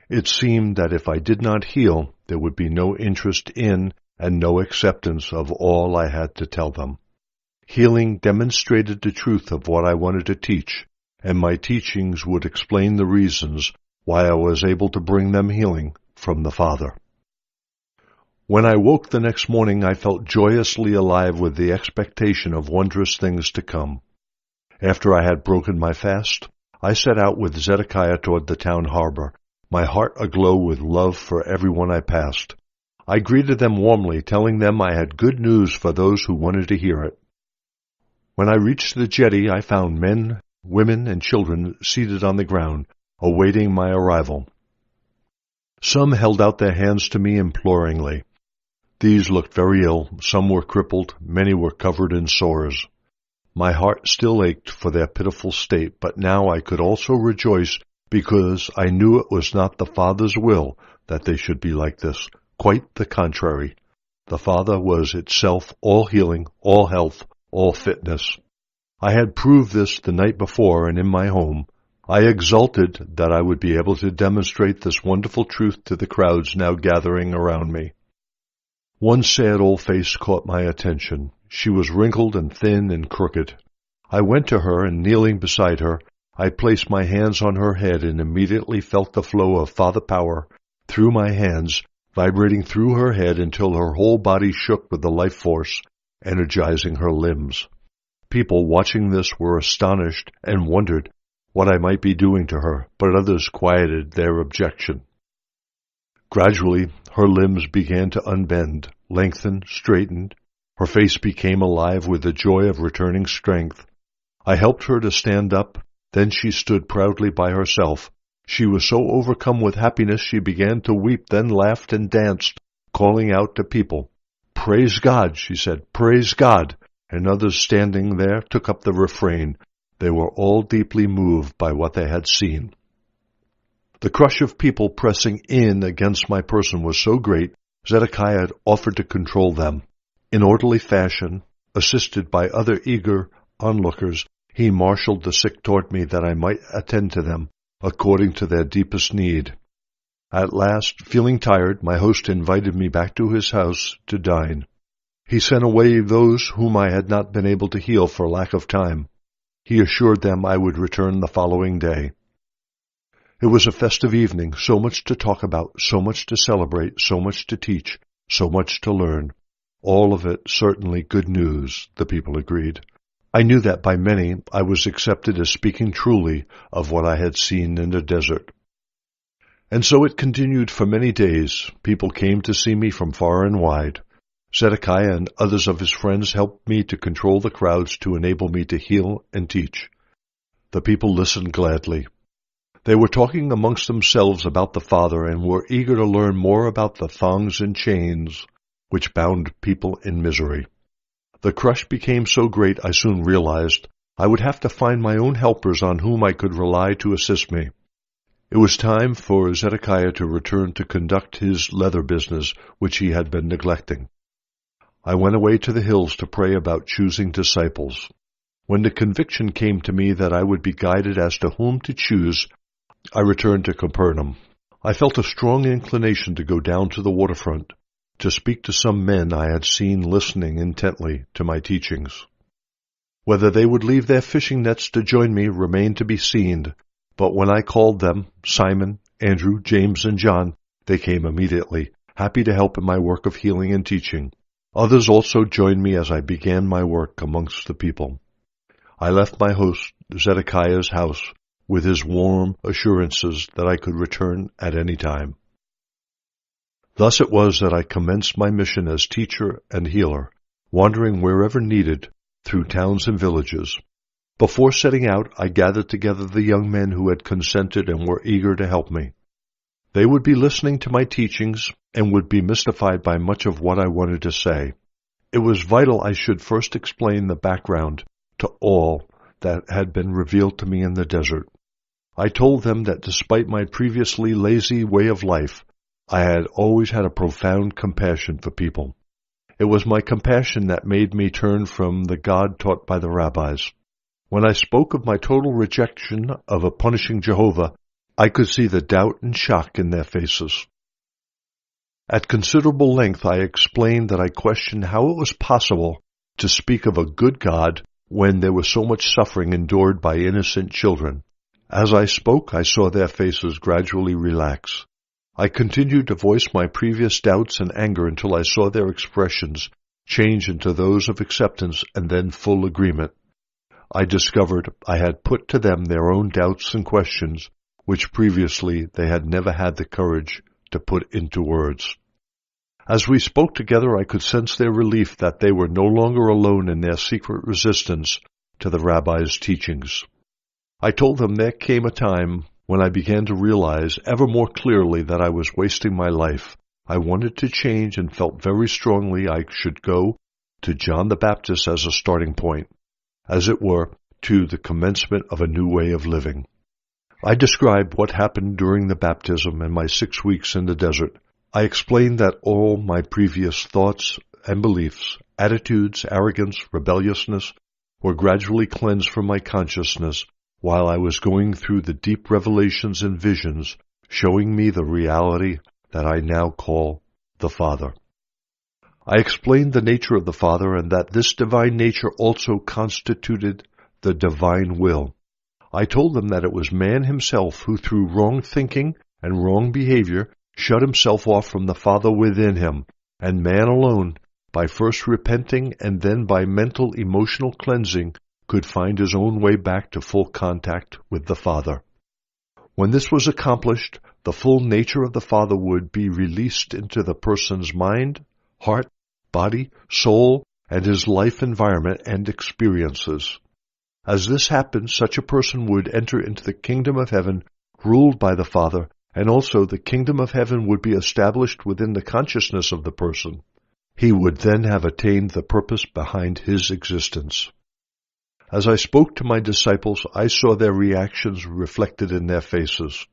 It seemed that if I did not heal, there would be no interest in and no acceptance of all I had to tell them. Healing demonstrated the truth of what I wanted to teach, and my teachings would explain the reasons why I was able to bring them healing from the Father. When I woke the next morning, I felt joyously alive with the expectation of wondrous things to come. After I had broken my fast, I set out with Zedekiah toward the town harbor, my heart aglow with love for everyone I passed. I greeted them warmly, telling them I had good news for those who wanted to hear it. When I reached the jetty, I found men, women, and children seated on the ground, awaiting my arrival. Some held out their hands to me imploringly. These looked very ill, some were crippled, many were covered in sores. My heart still ached for their pitiful state, but now I could also rejoice because I knew it was not the Father's will that they should be like this. Quite the contrary. The Father was itself all healing, all health, all fitness. I had proved this the night before and in my home. I exulted that I would be able to demonstrate this wonderful truth to the crowds now gathering around me. One sad old face caught my attention. She was wrinkled and thin and crooked. I went to her, and kneeling beside her, I placed my hands on her head and immediately felt the flow of Father power through my hands, vibrating through her head until her whole body shook with the life force, energizing her limbs. People watching this were astonished and wondered what I might be doing to her, but others quieted their objection. Gradually, her limbs began to unbend, lengthen, straighten. Her face became alive with the joy of returning strength. I helped her to stand up. Then she stood proudly by herself. She was so overcome with happiness she began to weep, then laughed and danced, calling out to people. "Praise God," she said, "praise God." And others standing there took up the refrain. They were all deeply moved by what they had seen. The crush of people pressing in against my person was so great, Zedekiah had offered to control them. In orderly fashion, assisted by other eager onlookers, he marshaled the sick toward me that I might attend to them according to their deepest need. At last, feeling tired, my host invited me back to his house to dine. He sent away those whom I had not been able to heal for lack of time. He assured them I would return the following day. It was a festive evening, so much to talk about, so much to celebrate, so much to teach, so much to learn. All of it certainly good news, the people agreed. I knew that by many I was accepted as speaking truly of what I had seen in the desert. And so it continued for many days. People came to see me from far and wide. Zedekiah and others of his friends helped me to control the crowds to enable me to heal and teach. The people listened gladly. They were talking amongst themselves about the Father and were eager to learn more about the thongs and chains which bound people in misery. The crush became so great I soon realized I would have to find my own helpers on whom I could rely to assist me. It was time for Zedekiah to return to conduct his leather business, which he had been neglecting. I went away to the hills to pray about choosing disciples. When the conviction came to me that I would be guided as to whom to choose, I returned to Capernaum. I felt a strong inclination to go down to the waterfront, to speak to some men I had seen listening intently to my teachings. Whether they would leave their fishing nets to join me remained to be seen, but when I called them, Simon, Andrew, James, and John, they came immediately, happy to help in my work of healing and teaching. Others also joined me as I began my work amongst the people. I left my host, Zedekiah's house, with his warm assurances that I could return at any time. Thus it was that I commenced my mission as teacher and healer, wandering wherever needed through towns and villages. Before setting out, I gathered together the young men who had consented and were eager to help me. They would be listening to my teachings and would be mystified by much of what I wanted to say. It was vital I should first explain the background to all that had been revealed to me in the desert. I told them that despite my previously lazy way of life, I had always had a profound compassion for people. It was my compassion that made me turn from the God taught by the rabbis. When I spoke of my total rejection of a punishing Jehovah, I could see the doubt and shock in their faces. At considerable length I explained that I questioned how it was possible to speak of a good God when there was so much suffering endured by innocent children. As I spoke, I saw their faces gradually relax. I continued to voice my previous doubts and anger until I saw their expressions change into those of acceptance and then full agreement. I discovered I had put to them their own doubts and questions, which previously they had never had the courage to put into words. As we spoke together, I could sense their relief that they were no longer alone in their secret resistance to the rabbi's teachings. I told them there came a time when I began to realize ever more clearly that I was wasting my life. I wanted to change and felt very strongly I should go to John the Baptist as a starting point, as it were, to the commencement of a new way of living. I described what happened during the baptism and my 6 weeks in the desert. I explained that all my previous thoughts and beliefs, attitudes, arrogance, rebelliousness, were gradually cleansed from my consciousness while I was going through the deep revelations and visions showing me the reality that I now call the Father. I explained the nature of the Father and that this divine nature also constituted the divine will. I told them that it was man himself who, through wrong thinking and wrong behavior, shut himself off from the Father within him, and man alone, by first repenting and then by mental emotional cleansing, could find his own way back to full contact with the Father. When this was accomplished, the full nature of the Father would be released into the person's mind, heart, body, soul, and his life environment and experiences. As this happened, such a person would enter into the kingdom of heaven, ruled by the Father, and also the kingdom of heaven would be established within the consciousness of the person. He would then have attained the purpose behind his existence. As I spoke to my disciples, I saw their reactions reflected in their faces.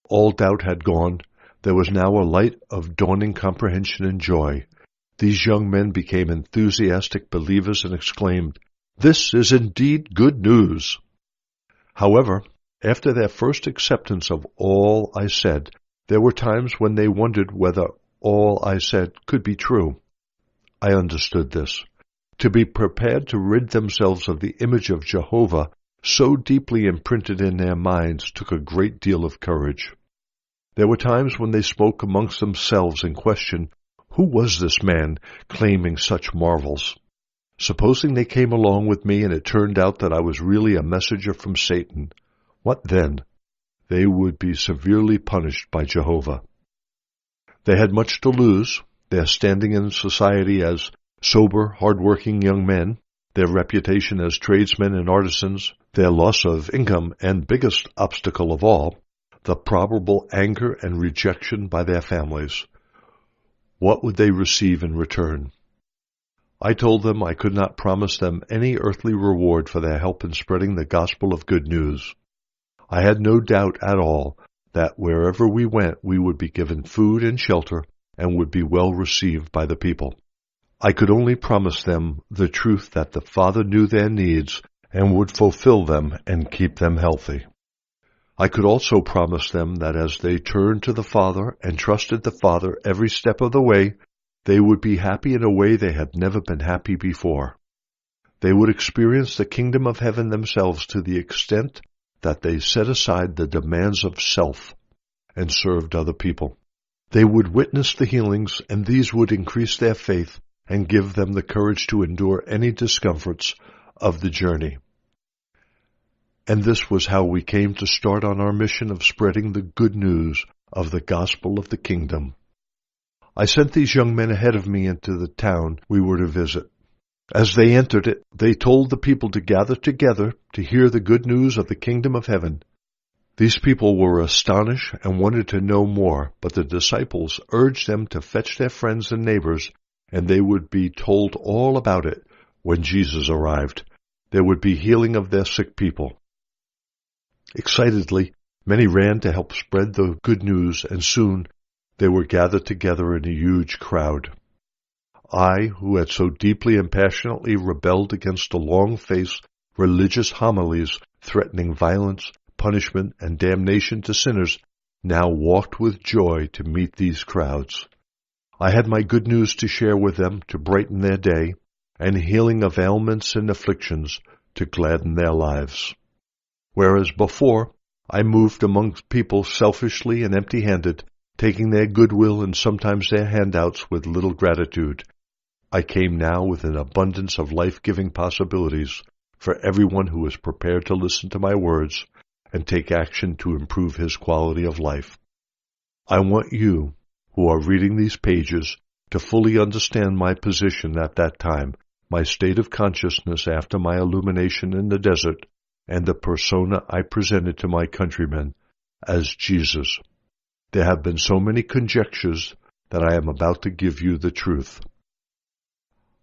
All doubt had gone. There was now a light of dawning comprehension and joy. These young men became enthusiastic believers and exclaimed, "This is indeed good news." However, after their first acceptance of all I said, there were times when they wondered whether all I said could be true. I understood this. To be prepared to rid themselves of the image of Jehovah so deeply imprinted in their minds took a great deal of courage. There were times when they spoke amongst themselves and questioned, who was this man claiming such marvels? Supposing they came along with me and it turned out that I was really a messenger from Satan, what then? They would be severely punished by Jehovah. They had much to lose, their standing in society as sober, hard-working young men, their reputation as tradesmen and artisans, their loss of income, and biggest obstacle of all, the probable anger and rejection by their families. What would they receive in return? I told them I could not promise them any earthly reward for their help in spreading the gospel of good news. I had no doubt at all that wherever we went we would be given food and shelter and would be well received by the people. I could only promise them the truth that the Father knew their needs and would fulfill them and keep them healthy. I could also promise them that as they turned to the Father and trusted the Father every step of the way, they would be happy in a way they had never been happy before. They would experience the kingdom of heaven themselves to the extent that they set aside the demands of self and served other people. They would witness the healings, and these would increase their faith and give them the courage to endure any discomforts of the journey. And this was how we came to start on our mission of spreading the good news of the gospel of the kingdom. I sent these young men ahead of me into the town we were to visit. As they entered it, they told the people to gather together to hear the good news of the kingdom of heaven. These people were astonished and wanted to know more, but the disciples urged them to fetch their friends and neighbors, and they would be told all about it when Jesus arrived. There would be healing of their sick people. Excitedly, many ran to help spread the good news, and soon they were gathered together in a huge crowd. I, who had so deeply and passionately rebelled against the long-faced religious homilies threatening violence, punishment, and damnation to sinners, now walked with joy to meet these crowds. I had my good news to share with them to brighten their day, and healing of ailments and afflictions to gladden their lives. Whereas before, I moved among people selfishly and empty-handed, taking their goodwill and sometimes their handouts with little gratitude, I came now with an abundance of life-giving possibilities for everyone who is prepared to listen to my words and take action to improve his quality of life. I want you, who are reading these pages, to fully understand my position at that time, my state of consciousness after my illumination in the desert, and the persona I presented to my countrymen as Jesus. There have been so many conjectures that I am about to give you the truth.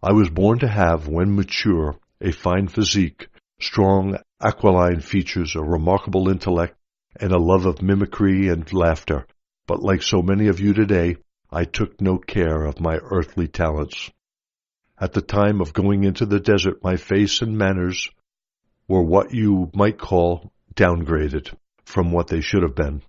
I was born to have, when mature, a fine physique, strong, aquiline features, a remarkable intellect, and a love of mimicry and laughter, but like so many of you today, I took no care of my earthly talents. At the time of going into the desert, my face and manners were what you might call downgraded from what they should have been.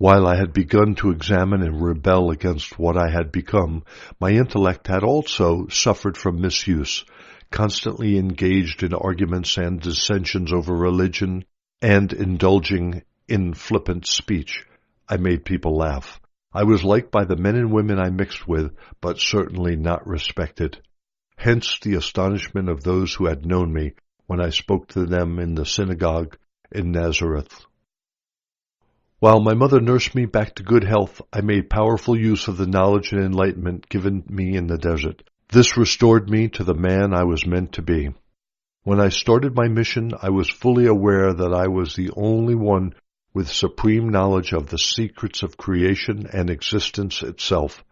While I had begun to examine and rebel against what I had become, my intellect had also suffered from misuse, constantly engaged in arguments and dissensions over religion, and indulging in flippant speech. I made people laugh. I was liked by the men and women I mixed with, but certainly not respected. Hence the astonishment of those who had known me when I spoke to them in the synagogue in Nazareth. While my mother nursed me back to good health, I made powerful use of the knowledge and enlightenment given me in the desert. This restored me to the man I was meant to be. When I started my mission, I was fully aware that I was the only one with supreme knowledge of the secrets of creation and existence itself.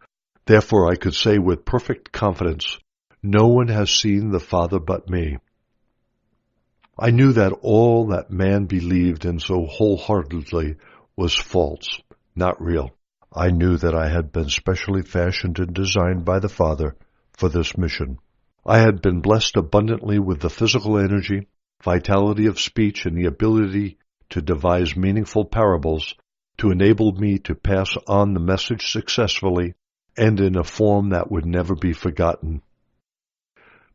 Therefore, I could say with perfect confidence, no one has seen the Father but me. I knew that all that man believed in so wholeheartedly was false, not real. I knew that I had been specially fashioned and designed by the Father for this mission. I had been blessed abundantly with the physical energy, vitality of speech, and the ability to devise meaningful parables to enable me to pass on the message successfully and in a form that would never be forgotten.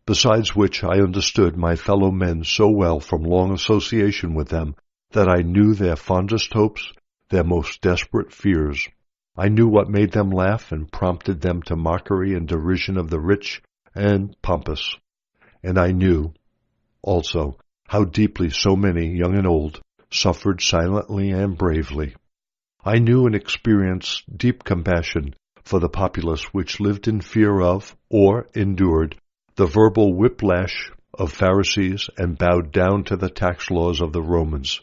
Besides which, I understood my fellow men so well from long association with them that I knew their fondest hopes, their most desperate fears. I knew what made them laugh and prompted them to mockery and derision of the rich and pompous. and I knew, also, how deeply so many, young and old, suffered silently and bravely. I knew and experienced deep compassion for the populace which lived in fear of, or endured, the verbal whiplash of Pharisees and bowed down to the tax laws of the Romans.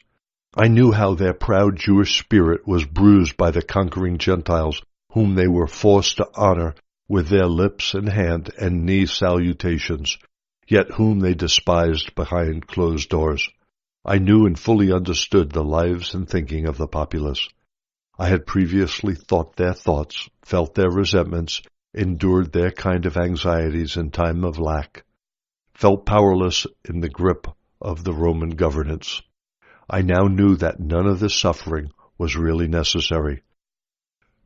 I knew how their proud Jewish spirit was bruised by the conquering Gentiles, whom they were forced to honor with their lips and hand and knee salutations, yet whom they despised behind closed doors. I knew and fully understood the lives and thinking of the populace. I had previously thought their thoughts, felt their resentments, endured their kind of anxieties in time of lack, felt powerless in the grip of the Roman governance. I now knew that none of this suffering was really necessary.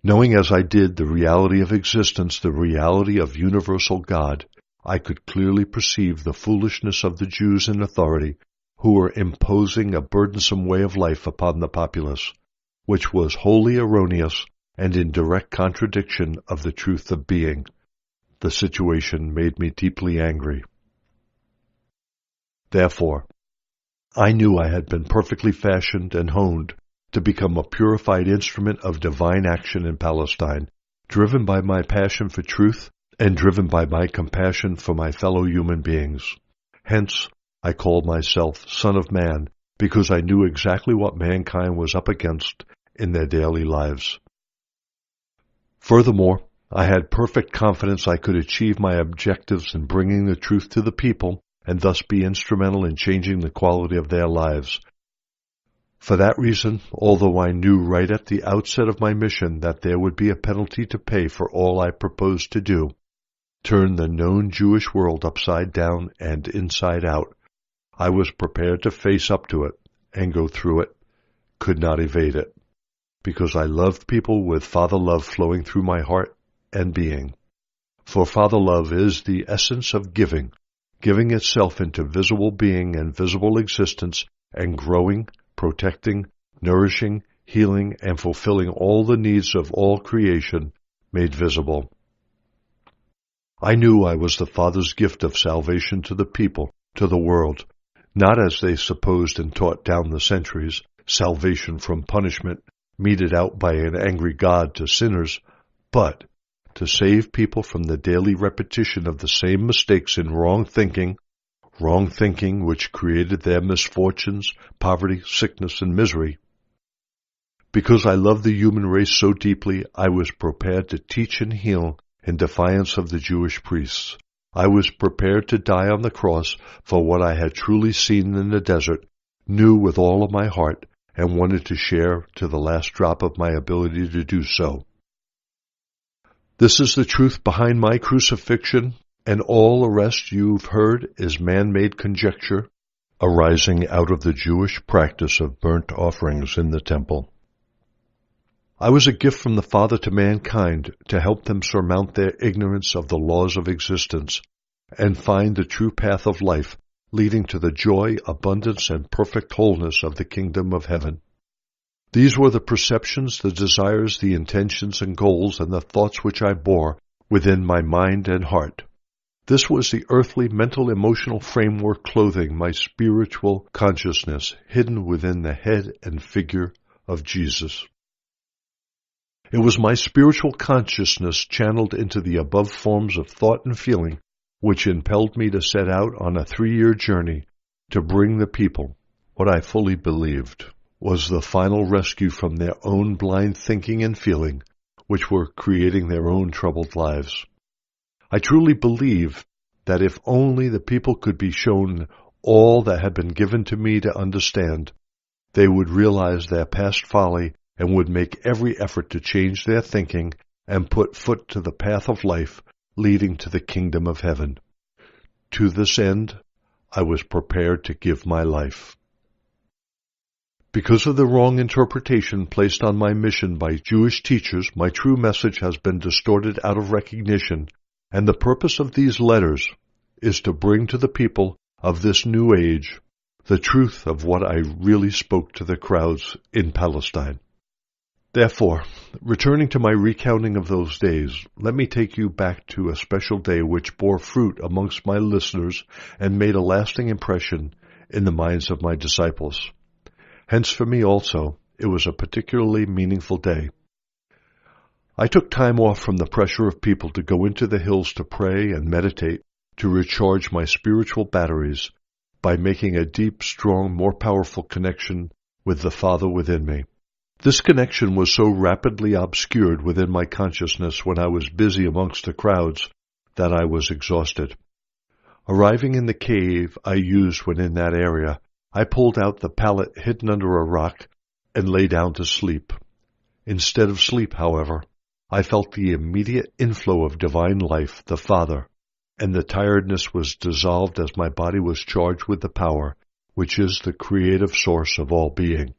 Knowing as I did the reality of existence, the reality of universal God, I could clearly perceive the foolishness of the Jews in authority who were imposing a burdensome way of life upon the populace, which was wholly erroneous and in direct contradiction of the truth of being. The situation made me deeply angry. Therefore, I knew I had been perfectly fashioned and honed to become a purified instrument of divine action in Palestine, driven by my passion for truth and driven by my compassion for my fellow human beings. Hence, I called myself Son of Man, because I knew exactly what mankind was up against in their daily lives. Furthermore, I had perfect confidence I could achieve my objectives in bringing the truth to the people and thus be instrumental in changing the quality of their lives. For that reason, although I knew right at the outset of my mission that there would be a penalty to pay for all I proposed to do, turn the known Jewish world upside down and inside out, I was prepared to face up to it and go through it, could not evade it, because I loved people with Father love flowing through my heart and being. For Father love is the essence of giving itself into visible being and visible existence, and growing, protecting, nourishing, healing, and fulfilling all the needs of all creation made visible. I knew I was the Father's gift of salvation to the people, to the world, not as they supposed and taught down the centuries, salvation from punishment meted out by an angry God to sinners, but to save people from the daily repetition of the same mistakes in wrong thinking which created their misfortunes, poverty, sickness, and misery. Because I loved the human race so deeply, I was prepared to teach and heal in defiance of the Jewish priests. I was prepared to die on the cross for what I had truly seen in the desert, knew with all of my heart, and wanted to share to the last drop of my ability to do so. This is the truth behind my crucifixion, and all the rest you've heard is man-made conjecture arising out of the Jewish practice of burnt offerings in the temple. I was a gift from the Father to mankind to help them surmount their ignorance of the laws of existence and find the true path of life, leading to the joy, abundance, and perfect wholeness of the kingdom of heaven. These were the perceptions, the desires, the intentions and goals, and the thoughts which I bore within my mind and heart. This was the earthly, mental, emotional framework clothing my spiritual consciousness, hidden within the head and figure of Jesus. It was my spiritual consciousness channeled into the above forms of thought and feeling which impelled me to set out on a 3-year journey to bring the people what I fully believed was the final rescue from their own blind thinking and feeling, which were creating their own troubled lives. I truly believe that if only the people could be shown all that had been given to me to understand, they would realize their past folly and would make every effort to change their thinking and put foot to the path of life leading to the kingdom of heaven. To this end, I was prepared to give my life. Because of the wrong interpretation placed on my mission by Jewish teachers, my true message has been distorted out of recognition, and the purpose of these letters is to bring to the people of this new age the truth of what I really spoke to the crowds in Palestine. Therefore, returning to my recounting of those days, let me take you back to a special day which bore fruit amongst my listeners and made a lasting impression in the minds of my disciples. Hence, for me also, it was a particularly meaningful day. I took time off from the pressure of people to go into the hills to pray and meditate, to recharge my spiritual batteries by making a deep, strong, more powerful connection with the Father within me. This connection was so rapidly obscured within my consciousness when I was busy amongst the crowds that I was exhausted. Arriving in the cave I used when in that area, I pulled out the pallet hidden under a rock and lay down to sleep. Instead of sleep, however, I felt the immediate inflow of divine life, the Father, and the tiredness was dissolved as my body was charged with the power, which is the creative source of all being.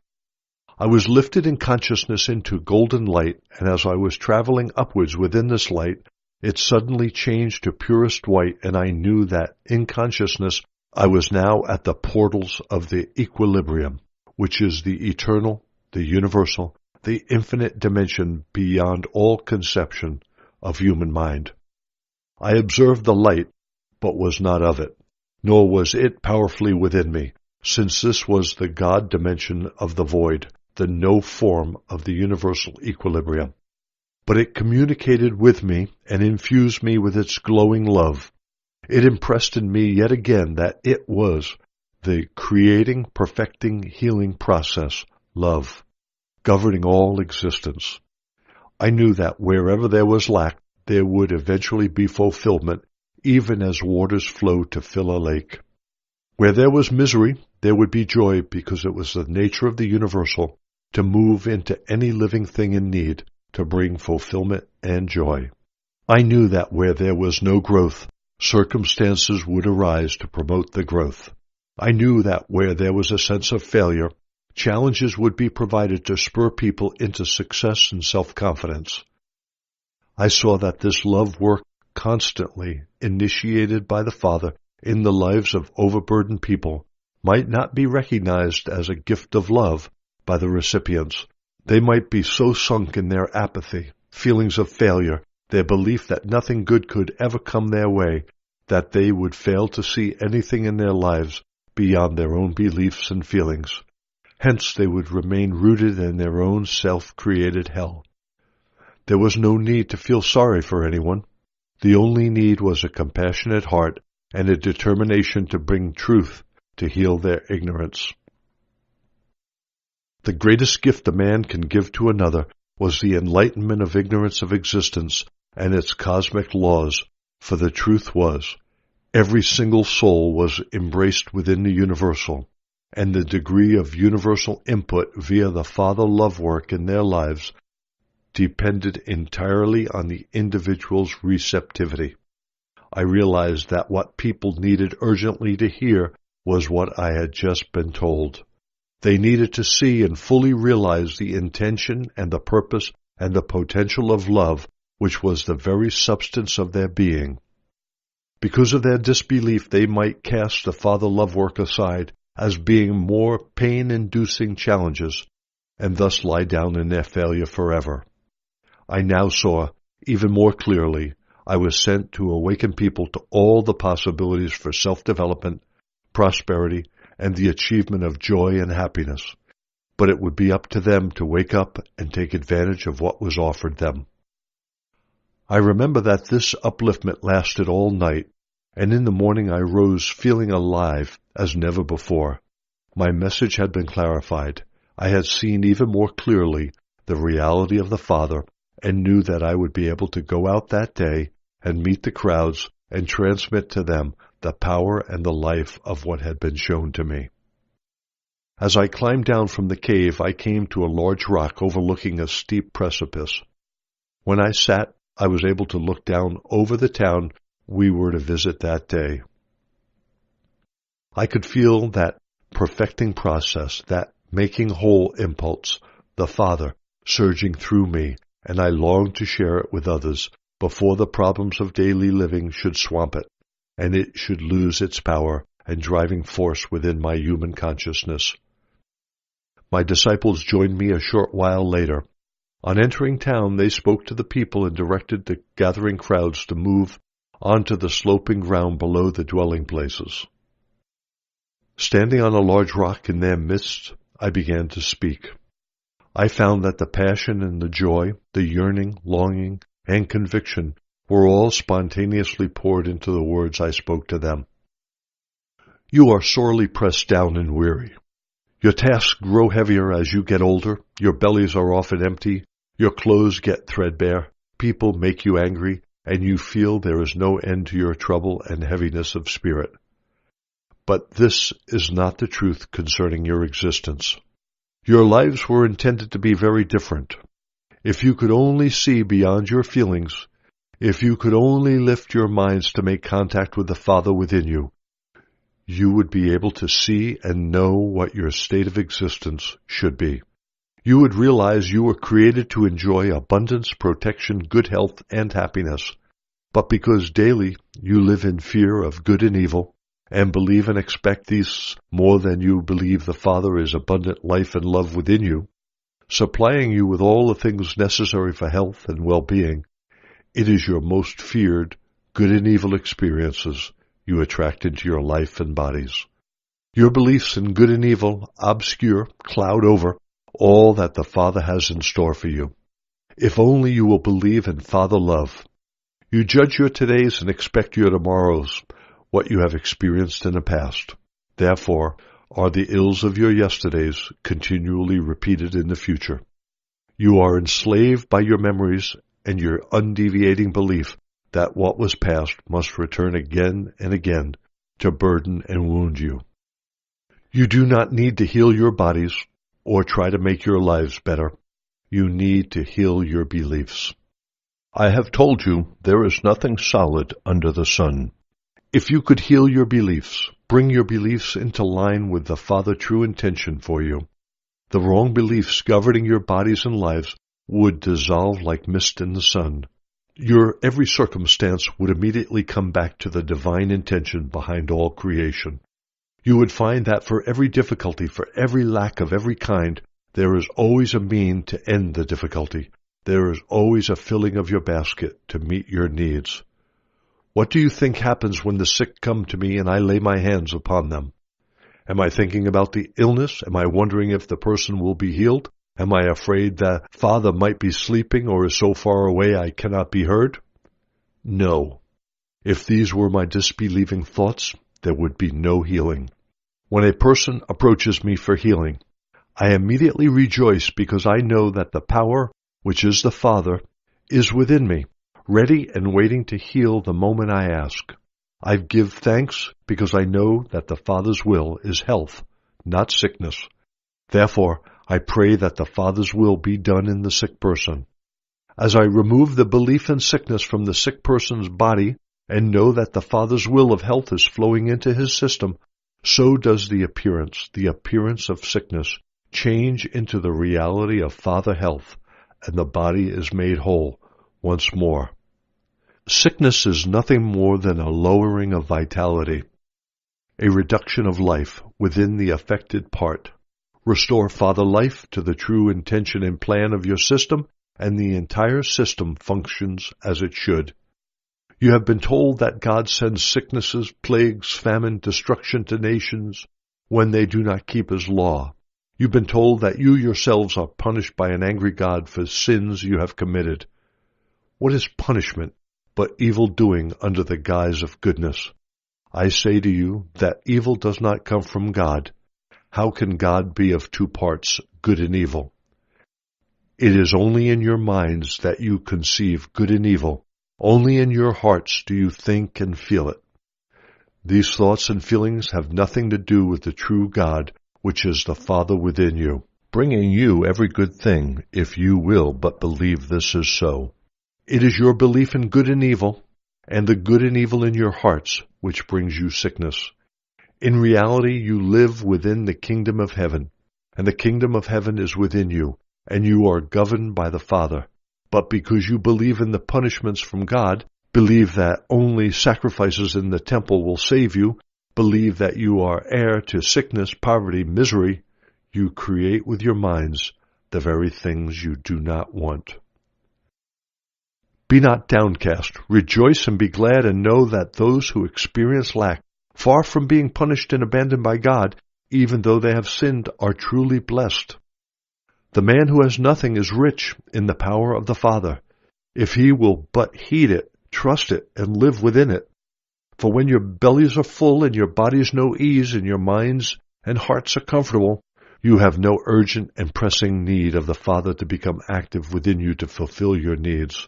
I was lifted in consciousness into golden light, and as I was traveling upwards within this light, it suddenly changed to purest white, and I knew that in consciousness I was now at the portals of the equilibrium, which is the eternal, the universal, the infinite dimension beyond all conception of human mind. I observed the light, but was not of it, nor was it powerfully within me, since this was the God dimension of the void, the no form of the universal equilibrium. But it communicated with me and infused me with its glowing love. It impressed in me yet again that it was the creating, perfecting, healing process, love, governing all existence. I knew that wherever there was lack, there would eventually be fulfillment, even as waters flow to fill a lake. Where there was misery, there would be joy, because it was the nature of the universal to move into any living thing in need to bring fulfillment and joy. I knew that where there was no growth, circumstances would arise to promote the growth. I knew that where there was a sense of failure, challenges would be provided to spur people into success and self-confidence. I saw that this love work constantly initiated by the Father in the lives of overburdened people might not be recognized as a gift of love by the recipients. They might be so sunk in their apathy, feelings of failure, their belief that nothing good could ever come their way, that they would fail to see anything in their lives beyond their own beliefs and feelings. Hence they would remain rooted in their own self-created hell. There was no need to feel sorry for anyone. The only need was a compassionate heart and a determination to bring truth to heal their ignorance. The greatest gift a man can give to another was the enlightenment of ignorance of existence and its cosmic laws, for the truth was, every single soul was embraced within the universal, and the degree of universal input via the Father love work in their lives depended entirely on the individual's receptivity. I realized that what people needed urgently to hear was what I had just been told. They needed to see and fully realize the intention and the purpose and the potential of love, which was the very substance of their being. Because of their disbelief, they might cast the Father love work aside as being more pain-inducing challenges, and thus lie down in their failure forever. I now saw, even more clearly, I was sent to awaken people to all the possibilities for self-development, prosperity, and the achievement of joy and happiness, but it would be up to them to wake up and take advantage of what was offered them. I remember that this upliftment lasted all night, and in the morning I rose feeling alive as never before. My message had been clarified. I had seen even more clearly the reality of the Father and knew that I would be able to go out that day and meet the crowds and transmit to them the power and the life of what had been shown to me. As I climbed down from the cave, I came to a large rock overlooking a steep precipice. When I sat, I was able to look down over the town we were to visit that day. I could feel that perfecting process, that making whole impulse, the Father, surging through me, and I longed to share it with others before the problems of daily living should swamp it, and it should lose its power and driving force within my human consciousness. My disciples joined me a short while later, On entering town, they spoke to the people and directed the gathering crowds to move onto the sloping ground below the dwelling places. Standing on a large rock in their midst, I began to speak. I found that the passion and the joy, the yearning, longing, and conviction were all spontaneously poured into the words I spoke to them. You are sorely pressed down and weary. Your tasks grow heavier as you get older, your bellies are often empty, your clothes get threadbare, people make you angry, and you feel there is no end to your trouble and heaviness of spirit. But this is not the truth concerning your existence. Your lives were intended to be very different. If you could only see beyond your feelings, if you could only lift your minds to make contact with the Father within you, you would be able to see and know what your state of existence should be. You would realize you were created to enjoy abundance, protection, good health, and happiness. But because daily you live in fear of good and evil, and believe and expect these more than you believe the Father is abundant life and love within you, supplying you with all the things necessary for health and well-being, it is your most feared good and evil experiences you attract into your life and bodies. Your beliefs in good and evil obscure, cloud over all that the Father has in store for you. If only you will believe in Father love. You judge your todays and expect your tomorrows, what you have experienced in the past. Therefore, are the ills of your yesterdays continually repeated in the future. You are enslaved by your memories and your undeviating belief that what was past must return again and again to burden and wound you. You do not need to heal your bodies or try to make your lives better. You need to heal your beliefs. I have told you there is nothing solid under the sun. If you could heal your beliefs, bring your beliefs into line with the Father's true intention for you, the wrong beliefs governing your bodies and lives would dissolve like mist in the sun. Your every circumstance would immediately come back to the divine intention behind all creation. You would find that for every difficulty, for every lack of every kind, there is always a means to end the difficulty. There is always a filling of your basket to meet your needs. What do you think happens when the sick come to me and I lay my hands upon them? Am I thinking about the illness? Am I wondering if the person will be healed? Am I afraid that Father might be sleeping or is so far away I cannot be heard? No. If these were my disbelieving thoughts, there would be no healing. When a person approaches me for healing, I immediately rejoice because I know that the power, which is the Father, is within me, ready and waiting to heal the moment I ask. I give thanks because I know that the Father's will is health, not sickness. Therefore, I pray that the Father's will be done in the sick person. As I remove the belief in sickness from the sick person's body and know that the Father's will of health is flowing into his system, so does the appearance of sickness, change into the reality of Father health, and the body is made whole once more. Sickness is nothing more than a lowering of vitality, a reduction of life within the affected part. Restore Father life to the true intention and plan of your system, and the entire system functions as it should. You have been told that God sends sicknesses, plagues, famine, destruction to nations when they do not keep his law. You've been told that you yourselves are punished by an angry God for sins you have committed. What is punishment but evil doing under the guise of goodness? I say to you that evil does not come from God. How can God be of two parts, good and evil? It is only in your minds that you conceive good and evil. Only in your hearts do you think and feel it. These thoughts and feelings have nothing to do with the true God, which is the Father within you, bringing you every good thing, if you will but believe this is so. It is your belief in good and evil, and the good and evil in your hearts, which brings you sickness. In reality, you live within the kingdom of heaven, and the kingdom of heaven is within you, and you are governed by the Father. But because you believe in the punishments from God, believe that only sacrifices in the temple will save you, believe that you are heir to sickness, poverty, misery, you create with your minds the very things you do not want. Be not downcast. Rejoice and be glad, and know that those who experience lack, far from being punished and abandoned by God, even though they have sinned, are truly blessed. The man who has nothing is rich in the power of the Father, if he will but heed it, trust it, and live within it. For when your bellies are full and your bodies know ease and your minds and hearts are comfortable, you have no urgent and pressing need of the Father to become active within you to fulfill your needs.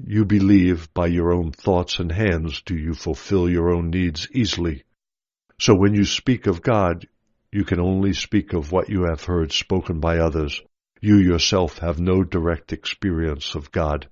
You believe by your own thoughts and hands do you fulfill your own needs easily. So when you speak of God, you can only speak of what you have heard spoken by others. You yourself have no direct experience of God.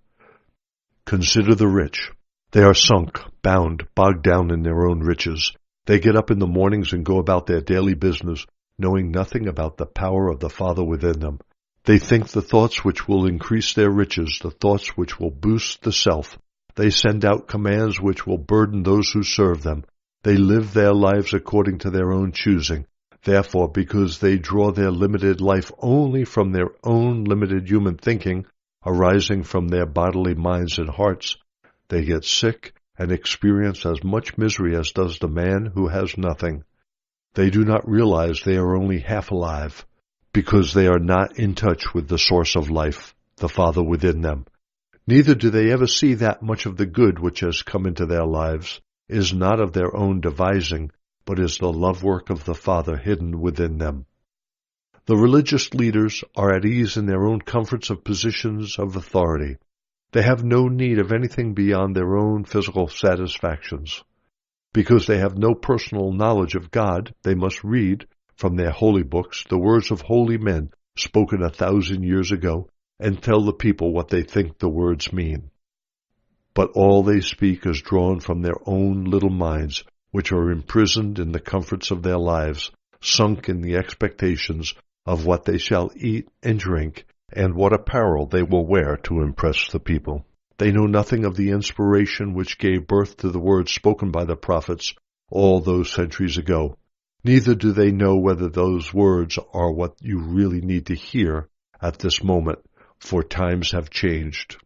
Consider the rich. They are sunk, bound, bogged down in their own riches. They get up in the mornings and go about their daily business, knowing nothing about the power of the Father within them. They think the thoughts which will increase their riches, the thoughts which will boost the self. They send out commands which will burden those who serve them. They live their lives according to their own choosing. Therefore, because they draw their limited life only from their own limited human thinking, arising from their bodily minds and hearts, they get sick and experience as much misery as does the man who has nothing. They do not realize they are only half alive, because they are not in touch with the source of life, the Father within them. Neither do they ever see that much of the good which has come into their lives is not of their own devising, but is the love work of the Father hidden within them. The religious leaders are at ease in their own comforts of positions of authority. They have no need of anything beyond their own physical satisfactions. Because they have no personal knowledge of God, they must read, from their holy books, the words of holy men spoken 1,000 years ago, and tell the people what they think the words mean. But all they speak is drawn from their own little minds, which are imprisoned in the comforts of their lives, sunk in the expectations of what they shall eat and drink, and what apparel they will wear to impress the people. They know nothing of the inspiration which gave birth to the words spoken by the prophets all those centuries ago. Neither do they know whether those words are what you really need to hear at this moment, for times have changed.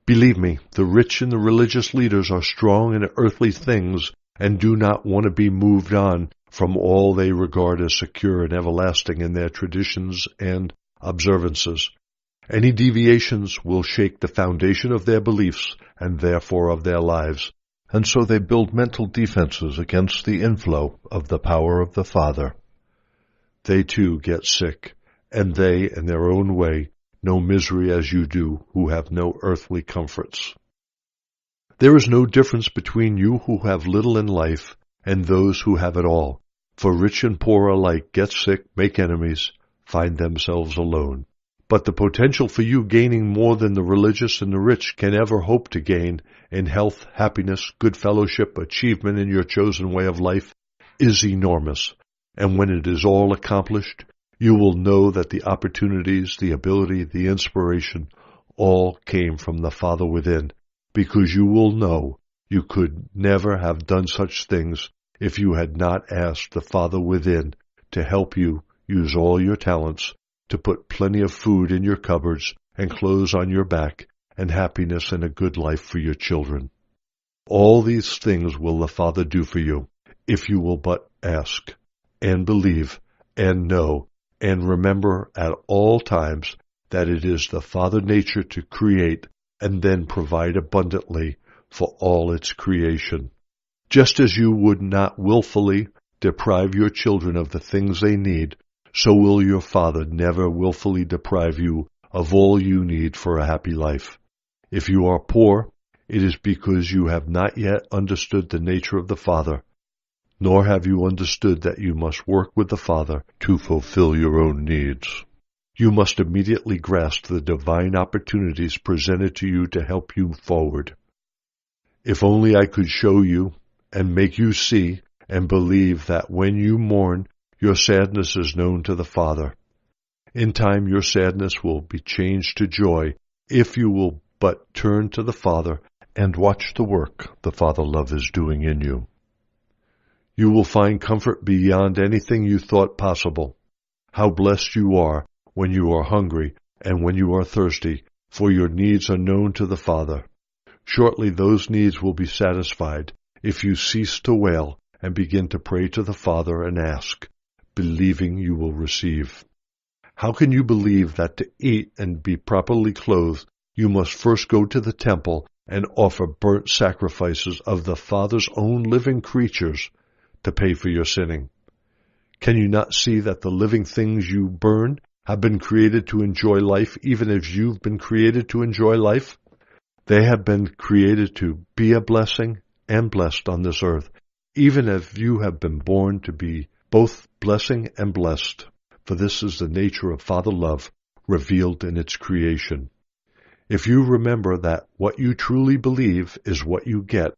Believe me, the rich and the religious leaders are strong in earthly things and do not want to be moved on from all they regard as secure and everlasting in their traditions and observances. Any deviations will shake the foundation of their beliefs and therefore of their lives, and so they build mental defenses against the inflow of the power of the Father. They too get sick, and they, in their own way, know misery as you do, who have no earthly comforts. There is no difference between you who have little in life and those who have it all, for rich and poor alike get sick, make enemies, find themselves alone. But the potential for you gaining more than the religious and the rich can ever hope to gain in health, happiness, good fellowship, achievement in your chosen way of life is enormous. And when it is all accomplished, you will know that the opportunities, the ability, the inspiration, all came from the Father within, because you will know you could never have done such things if you had not asked the Father within to help you use all your talents to put plenty of food in your cupboards and clothes on your back and happiness and a good life for your children. All these things will the Father do for you, if you will but ask, and believe, and know, and remember at all times that it is the Father nature to create and then provide abundantly for all its creation. Just as you would not willfully deprive your children of the things they need, so will your Father never willfully deprive you of all you need for a happy life. If you are poor, it is because you have not yet understood the nature of the Father, nor have you understood that you must work with the Father to fulfill your own needs. You must immediately grasp the divine opportunities presented to you to help you forward. If only I could show you and make you see and believe that when you mourn, your sadness is known to the Father. In time your sadness will be changed to joy if you will but turn to the Father and watch the work the Father love is doing in you. You will find comfort beyond anything you thought possible. How blessed you are when you are hungry and when you are thirsty, for your needs are known to the Father. Shortly those needs will be satisfied if you cease to wail and begin to pray to the Father and ask, believing you will receive. How can you believe that to eat and be properly clothed, you must first go to the temple and offer burnt sacrifices of the Father's own living creatures to pay for your sinning? Can you not see that the living things you burn have been created to enjoy life even as you've been created to enjoy life? They have been created to be a blessing and blessed on this earth, even as you have been born to be both blessing and blessed. For this is the nature of Father love revealed in its creation. If you remember that what you truly believe is what you get,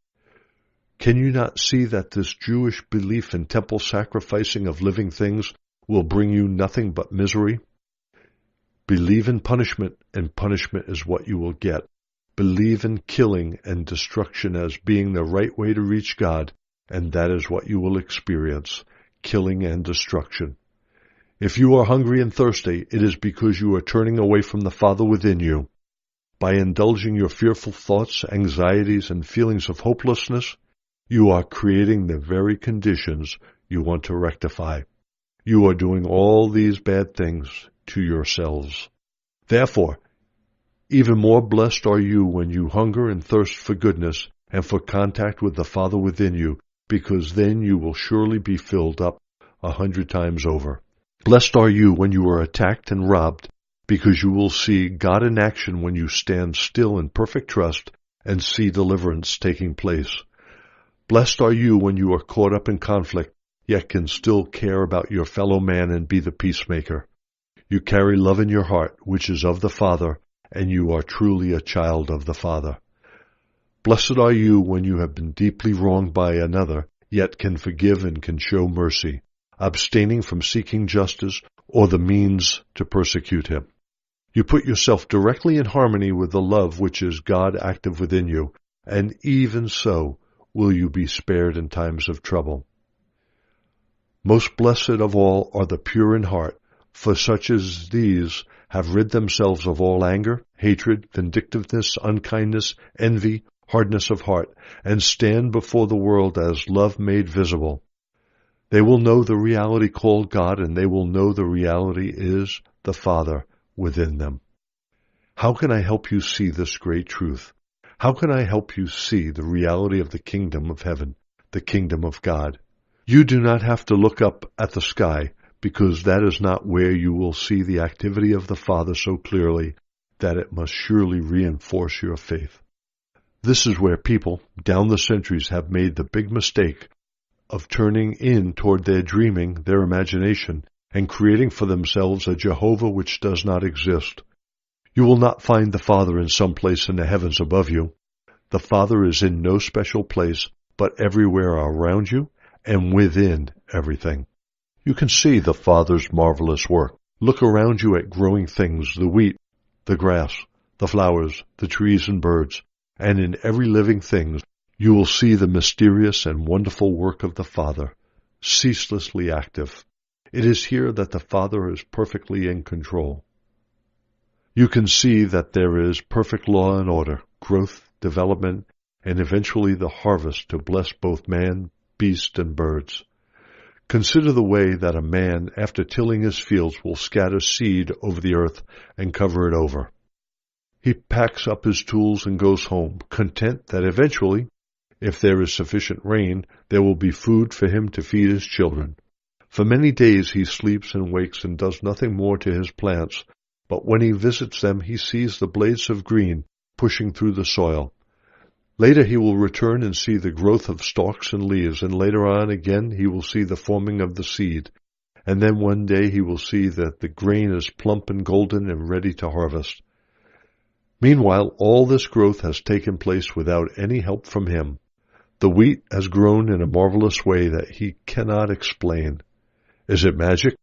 can you not see that this Jewish belief in temple sacrificing of living things will bring you nothing but misery? Believe in punishment, and punishment is what you will get. Believe in killing and destruction as being the right way to reach God, and that is what you will experience, killing and destruction. If you are hungry and thirsty, it is because you are turning away from the Father within you. By indulging your fearful thoughts, anxieties, and feelings of hopelessness, you are creating the very conditions you want to rectify. You are doing all these bad things to yourselves. Therefore, even more blessed are you when you hunger and thirst for goodness and for contact with the Father within you, because then you will surely be filled up 100 times over. Blessed are you when you are attacked and robbed, because you will see God in action when you stand still in perfect trust and see deliverance taking place. Blessed are you when you are caught up in conflict, yet can still care about your fellow man and be the peacemaker. You carry love in your heart, which is of the Father, and you are truly a child of the Father. Blessed are you when you have been deeply wronged by another, yet can forgive and can show mercy, abstaining from seeking justice or the means to persecute him. You put yourself directly in harmony with the love which is God active within you, and even so will you be spared in times of trouble. Most blessed of all are the pure in heart, for such as these have rid themselves of all anger, hatred, vindictiveness, unkindness, envy, hardness of heart, and stand before the world as love made visible. They will know the reality called God, and they will know the reality is the Father within them. How can I help you see this great truth? How can I help you see the reality of the kingdom of heaven, the kingdom of God? You do not have to look up at the sky, because that is not where you will see the activity of the Father so clearly that it must surely reinforce your faith. This is where people, down the centuries, have made the big mistake of turning in toward their dreaming, their imagination, and creating for themselves a Jehovah which does not exist. You will not find the Father in some place in the heavens above you. The Father is in no special place, but everywhere around you and within everything. You can see the Father's marvelous work. Look around you at growing things, the wheat, the grass, the flowers, the trees and birds, and in every living thing you will see the mysterious and wonderful work of the Father, ceaselessly active. It is here that the Father is perfectly in control. You can see that there is perfect law and order, growth, development, and eventually the harvest to bless both man, beast, and birds. Consider the way that a man, after tilling his fields, will scatter seed over the earth and cover it over. He packs up his tools and goes home, content that eventually, if there is sufficient rain, there will be food for him to feed his children. For many days he sleeps and wakes and does nothing more to his plants, but when he visits them he sees the blades of green pushing through the soil. Later he will return and see the growth of stalks and leaves, and later on again he will see the forming of the seed. And then one day he will see that the grain is plump and golden and ready to harvest. Meanwhile, all this growth has taken place without any help from him. The wheat has grown in a marvelous way that he cannot explain. Is it magic?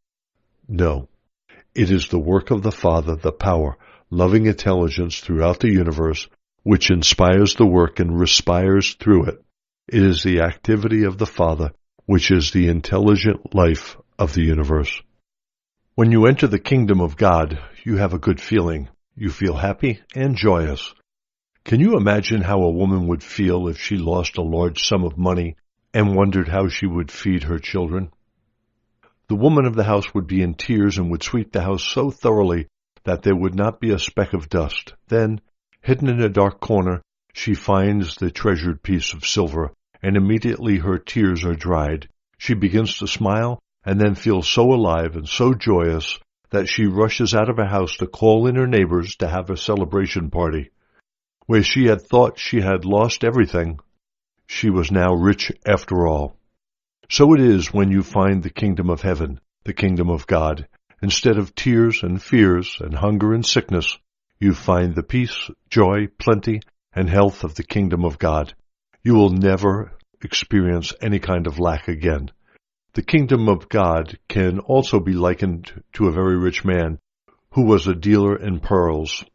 No. It is the work of the Father, the power, loving intelligence throughout the universe, which inspires the work and respires through it. It is the activity of the Father, which is the intelligent life of the universe. When you enter the kingdom of God, you have a good feeling. You feel happy and joyous. Can you imagine how a woman would feel if she lost a large sum of money and wondered how she would feed her children? The woman of the house would be in tears and would sweep the house so thoroughly that there would not be a speck of dust. Then, hidden in a dark corner, she finds the treasured piece of silver, and immediately her tears are dried. She begins to smile, and then feels so alive and so joyous that she rushes out of her house to call in her neighbors to have a celebration party. Where she had thought she had lost everything, she was now rich after all. So it is when you find the kingdom of heaven, the kingdom of God. Instead of tears and fears and hunger and sickness, you find the peace, joy, plenty, and health of the kingdom of God. You will never experience any kind of lack again. The kingdom of God can also be likened to a very rich man who was a dealer in pearls.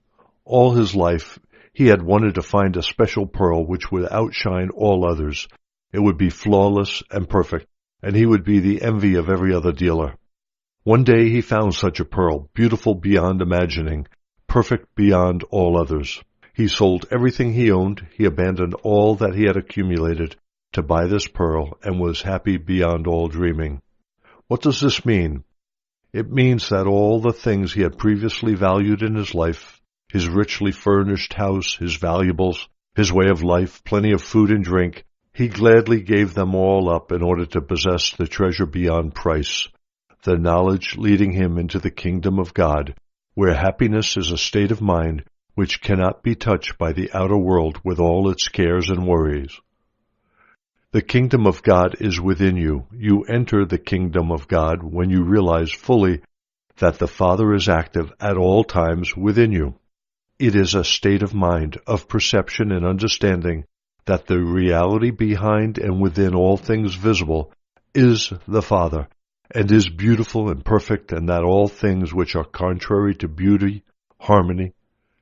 All his life, he had wanted to find a special pearl which would outshine all others. It would be flawless and perfect, and he would be the envy of every other dealer. One day he found such a pearl, beautiful beyond imagining, perfect beyond all others. He sold everything he owned, he abandoned all that he had accumulated to buy this pearl, and was happy beyond all dreaming. What does this mean? It means that all the things he had previously valued in his life, his richly furnished house, his valuables, his way of life, plenty of food and drink, he gladly gave them all up in order to possess the treasure beyond price, the knowledge leading him into the kingdom of God, where happiness is a state of mind which cannot be touched by the outer world with all its cares and worries. The kingdom of God is within you. You enter the kingdom of God when you realize fully that the Father is active at all times within you. It is a state of mind, of perception and understanding that the reality behind and within all things visible is the Father, and is beautiful and perfect, and that all things which are contrary to beauty, harmony,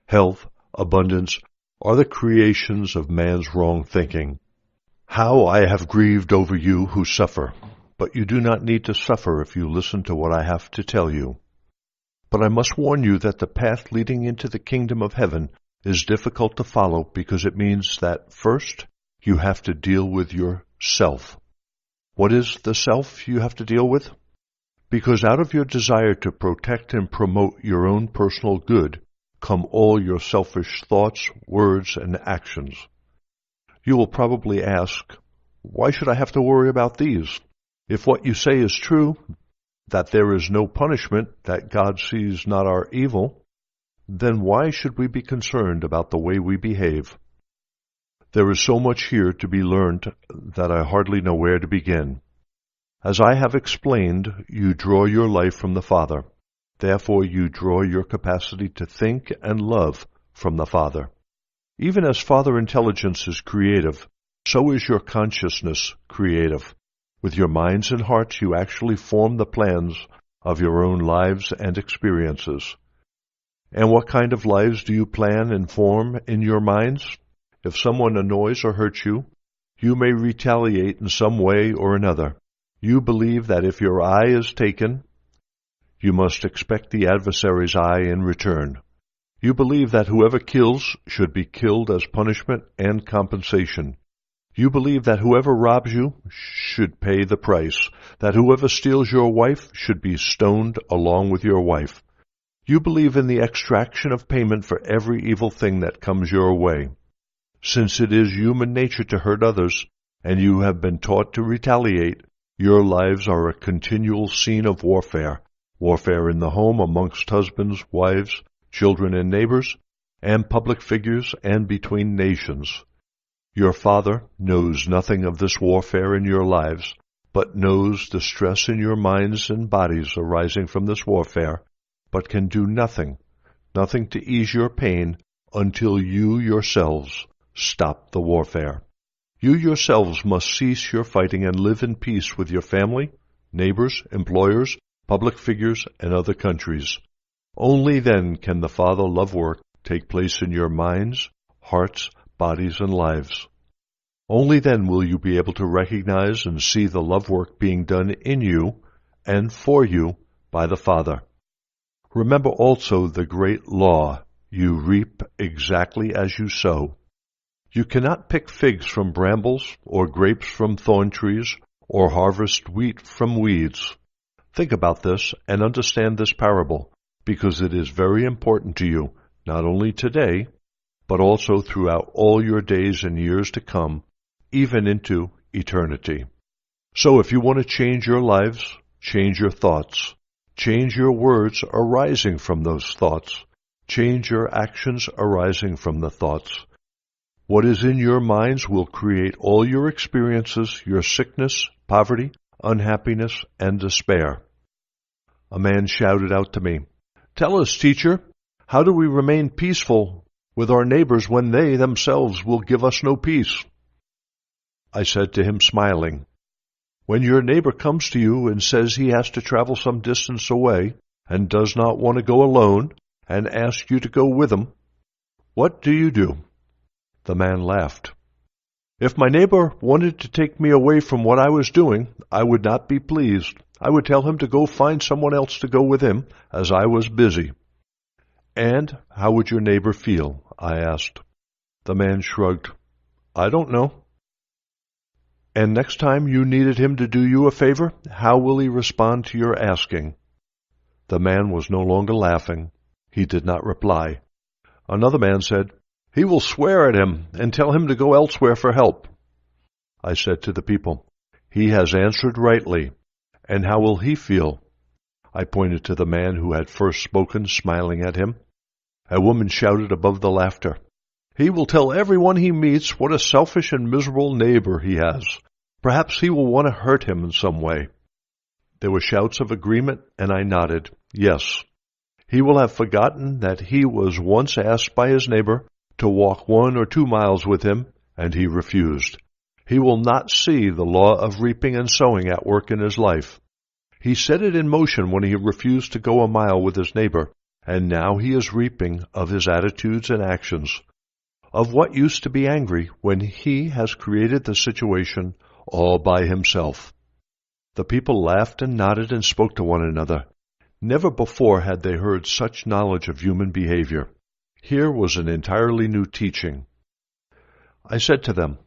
health, abundance, are the creations of man's wrong thinking. How I have grieved over you who suffer, but you do not need to suffer if you listen to what I have to tell you. But I must warn you that the path leading into the kingdom of heaven is difficult to follow because it means that first you have to deal with yourself. What is the self you have to deal with? Because out of your desire to protect and promote your own personal good come all your selfish thoughts, words, and actions. You will probably ask, why should I have to worry about these? If what you say is true, that there is no punishment, that God sees not our evil, then why should we be concerned about the way we behave? There is so much here to be learned that I hardly know where to begin. As I have explained, you draw your life from the Father. Therefore you draw your capacity to think and love from the Father. Even as Father intelligence is creative, so is your consciousness creative. With your minds and hearts you actually form the plans of your own lives and experiences. And what kind of lives do you plan and form in your minds? If someone annoys or hurts you, you may retaliate in some way or another. You believe that if your eye is taken, you must expect the adversary's eye in return. You believe that whoever kills should be killed as punishment and compensation. You believe that whoever robs you should pay the price, that whoever steals your wife should be stoned along with your wife. You believe in the extraction of payment for every evil thing that comes your way. Since it is human nature to hurt others, and you have been taught to retaliate, your lives are a continual scene of warfare. Warfare in the home amongst husbands, wives, children and neighbors, and public figures, and between nations. Your Father knows nothing of this warfare in your lives, but knows the stress in your minds and bodies arising from this warfare, but can do nothing to ease your pain until you yourselves stop the warfare. You yourselves must cease your fighting and live in peace with your family, neighbors, employers, public figures, and other countries. Only then can the Father love work take place in your minds, hearts, bodies, and lives. Only then will you be able to recognize and see the love work being done in you and for you by the Father. Remember also the great law, you reap exactly as you sow. You cannot pick figs from brambles, or grapes from thorn trees, or harvest wheat from weeds. Think about this and understand this parable, because it is very important to you, not only today, but also throughout all your days and years to come, even into eternity. So if you want to change your lives, change your thoughts. Change your words arising from those thoughts. Change your actions arising from the thoughts. What is in your minds will create all your experiences, your sickness, poverty, unhappiness, and despair. A man shouted out to me, "Tell us, teacher, how do we remain peaceful with our neighbors when they themselves will give us no peace?" I said to him, smiling, "When your neighbor comes to you and says he has to travel some distance away and does not want to go alone and asks you to go with him, what do you do?" The man laughed. "If my neighbor wanted to take me away from what I was doing, I would not be pleased. I would tell him to go find someone else to go with him, as I was busy." "And how would your neighbor feel?" I asked. The man shrugged. "I don't know." "And next time you needed him to do you a favor, how will he respond to your asking?" The man was no longer laughing. He did not reply. Another man said, "He will swear at him and tell him to go elsewhere for help." I said to the people, "He has answered rightly. And how will he feel?" I pointed to the man who had first spoken, smiling at him. A woman shouted above the laughter, "He will tell everyone he meets what a selfish and miserable neighbor he has. Perhaps he will want to hurt him in some way." There were shouts of agreement, and I nodded, yes. He will have forgotten that he was once asked by his neighbor to walk 1 or 2 miles with him, and he refused. He will not see the law of reaping and sowing at work in his life. He set it in motion when he refused to go a mile with his neighbor, and now he is reaping of his attitudes and actions. Of what use to be angry when he has created the situation all by himself? The people laughed and nodded and spoke to one another. Never before had they heard such knowledge of human behavior. Here was an entirely new teaching. I said to them,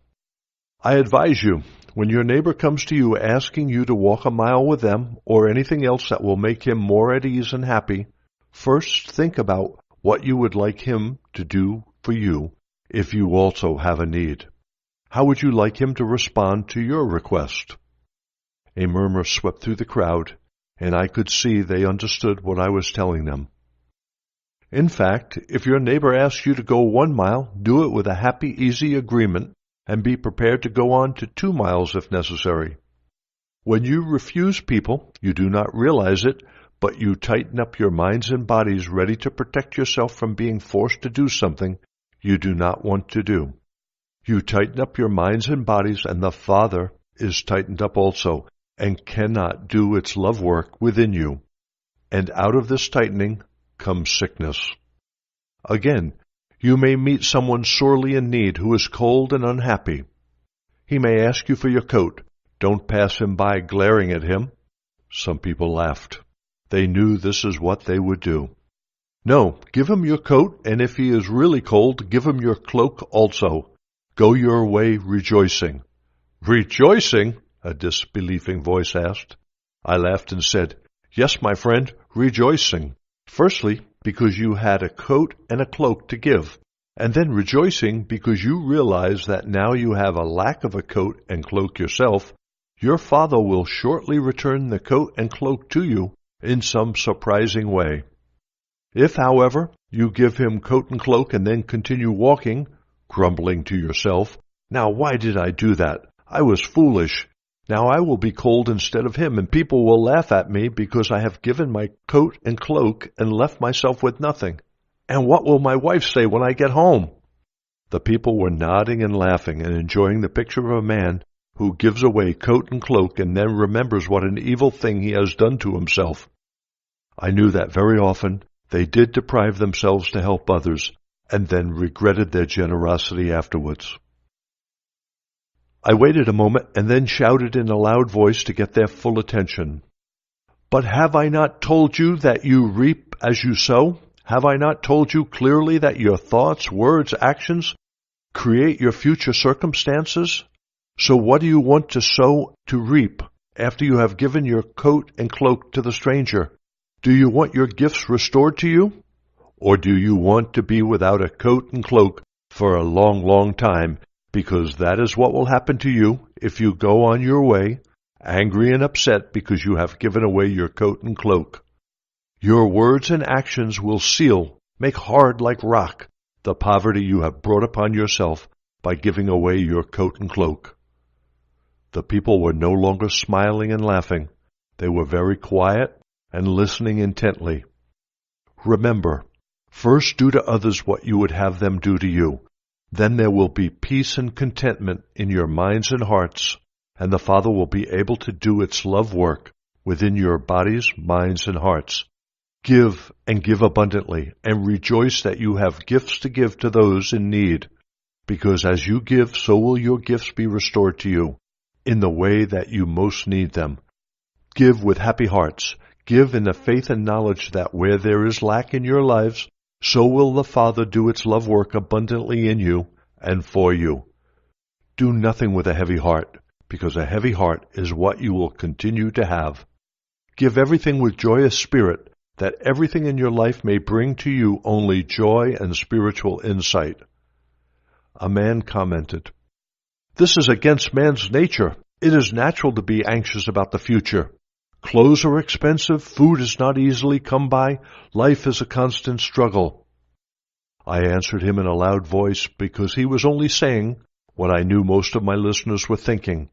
"I advise you, when your neighbor comes to you asking you to walk a mile with them or anything else that will make him more at ease and happy, first think about what you would like him to do for you if you also have a need. How would you like him to respond to your request?" A murmur swept through the crowd, and I could see they understood what I was telling them. In fact, if your neighbor asks you to go 1 mile, do it with a happy, easy agreement, and be prepared to go on to 2 miles if necessary. When you refuse people, you do not realize it, but you tighten up your minds and bodies ready to protect yourself from being forced to do something you do not want to do. You tighten up your minds and bodies, and the Father is tightened up also, and cannot do its love work within you. And out of this tightening comes sickness. Again, you may meet someone sorely in need who is cold and unhappy. He may ask you for your coat. Don't pass him by glaring at him. Some people laughed. They knew this is what they would do. No, give him your coat, and if he is really cold, give him your cloak also. Go your way rejoicing. "Rejoicing?" a disbelieving voice asked. I laughed and said, "Yes, my friend, rejoicing. Firstly, because you had a coat and a cloak to give, and then rejoicing because you realize that now you have a lack of a coat and cloak yourself, your Father will shortly return the coat and cloak to you in some surprising way. If, however, you give him coat and cloak and then continue walking, grumbling to yourself, 'Now why did I do that? I was foolish. Now I will be cold instead of him, and people will laugh at me because I have given my coat and cloak and left myself with nothing. And what will my wife say when I get home?'" The people were nodding and laughing and enjoying the picture of a man who gives away coat and cloak and then remembers what an evil thing he has done to himself. I knew that very often they did deprive themselves to help others and then regretted their generosity afterwards. I waited a moment and then shouted in a loud voice to get their full attention. But have I not told you that you reap as you sow? Have I not told you clearly that your thoughts, words, actions create your future circumstances? So what do you want to sow to reap after you have given your coat and cloak to the stranger? Do you want your gifts restored to you? Or do you want to be without a coat and cloak for a long, long time? Because that is what will happen to you if you go on your way, angry and upset because you have given away your coat and cloak. Your words and actions will seal, make hard like rock, the poverty you have brought upon yourself by giving away your coat and cloak. The people were no longer smiling and laughing. They were very quiet and listening intently. Remember, first do to others what you would have them do to you. Then there will be peace and contentment in your minds and hearts, and the Father will be able to do its love work within your bodies, minds, and hearts. Give and give abundantly, and rejoice that you have gifts to give to those in need, because as you give, so will your gifts be restored to you, in the way that you most need them. Give with happy hearts. Give in the faith and knowledge that where there is lack in your lives, so will the Father do its love work abundantly in you and for you. Do nothing with a heavy heart, because a heavy heart is what you will continue to have. Give everything with joyous spirit, that everything in your life may bring to you only joy and spiritual insight. A man commented, "This is against man's nature. It is natural to be anxious about the future. Clothes are expensive, food is not easily come by, life is a constant struggle." I answered him in a loud voice because he was only saying what I knew most of my listeners were thinking.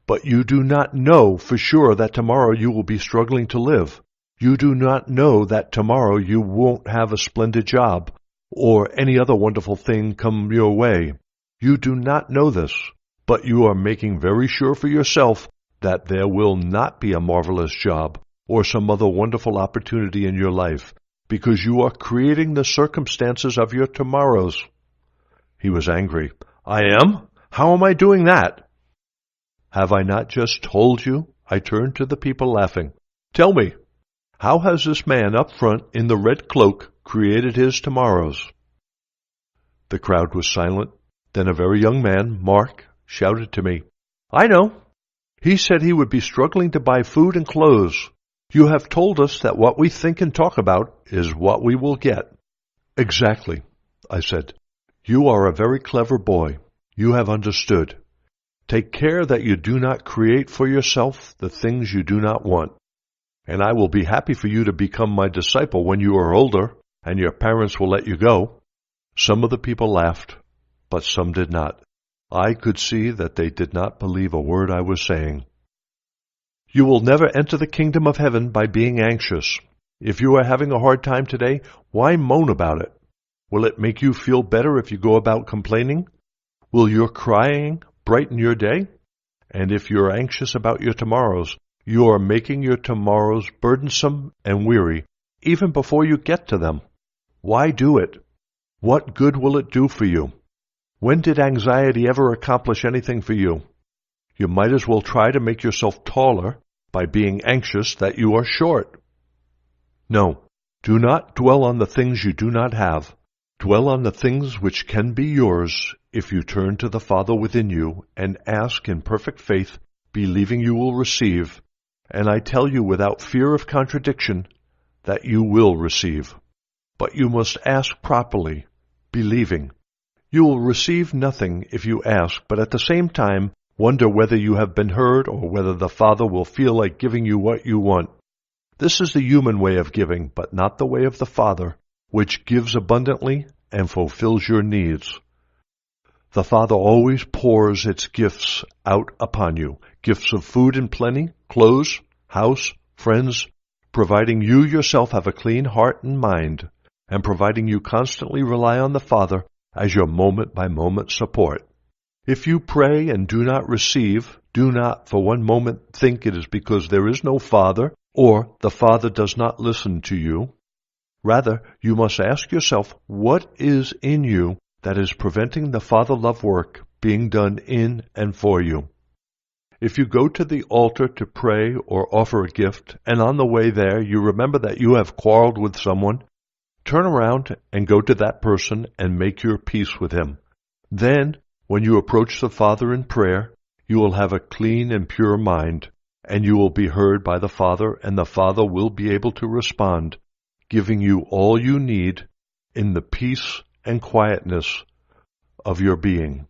But you do not know for sure that tomorrow you will be struggling to live. You do not know that tomorrow you won't have a splendid job or any other wonderful thing come your way. You do not know this, but you are making very sure for yourself that there will not be a marvelous job or some other wonderful opportunity in your life, because you are creating the circumstances of your tomorrows. He was angry. I am? How am I doing that? Have I not just told you? I turned to the people laughing. Tell me, how has this man up front in the red cloak created his tomorrows? The crowd was silent. Then a very young man, Mark, shouted to me, I know. He said he would be struggling to buy food and clothes. You have told us that what we think and talk about is what we will get. Exactly, I said. You are a very clever boy. You have understood. Take care that you do not create for yourself the things you do not want. And I will be happy for you to become my disciple when you are older, and your parents will let you go. Some of the people laughed, but some did not. I could see that they did not believe a word I was saying. You will never enter the kingdom of heaven by being anxious. If you are having a hard time today, why moan about it? Will it make you feel better if you go about complaining? Will your crying brighten your day? And if you're anxious about your tomorrows, you are making your tomorrows burdensome and weary, even before you get to them. Why do it? What good will it do for you? When did anxiety ever accomplish anything for you? You might as well try to make yourself taller by being anxious that you are short. No, do not dwell on the things you do not have. Dwell on the things which can be yours if you turn to the Father within you and ask in perfect faith, believing you will receive. And I tell you without fear of contradiction that you will receive. But you must ask properly, believing. You will receive nothing if you ask, but at the same time wonder whether you have been heard or whether the Father will feel like giving you what you want. This is the human way of giving, but not the way of the Father, which gives abundantly and fulfills your needs. The Father always pours its gifts out upon you, gifts of food in plenty, clothes, house, friends, providing you yourself have a clean heart and mind, and providing you constantly rely on the Father as your moment-by-moment support. If you pray and do not receive, do not for one moment think it is because there is no Father, or the Father does not listen to you. Rather, you must ask yourself, what is in you that is preventing the Father love work being done in and for you? If you go to the altar to pray or offer a gift, and on the way there you remember that you have quarreled with someone, turn around and go to that person and make your peace with him. Then, when you approach the Father in prayer, you will have a clean and pure mind, and you will be heard by the Father, and the Father will be able to respond, giving you all you need in the peace and quietness of your being.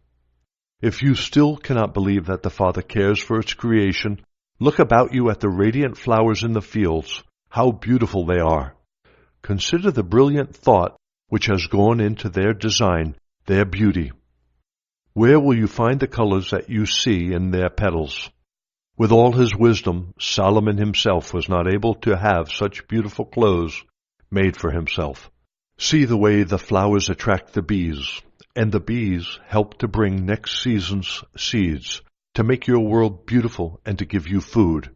If you still cannot believe that the Father cares for its creation, look about you at the radiant flowers in the fields. How beautiful they are! Consider the brilliant thought which has gone into their design, their beauty. Where will you find the colors that you see in their petals? With all his wisdom, Solomon himself was not able to have such beautiful clothes made for himself. See the way the flowers attract the bees, and the bees help to bring next season's seeds, to make your world beautiful and to give you food.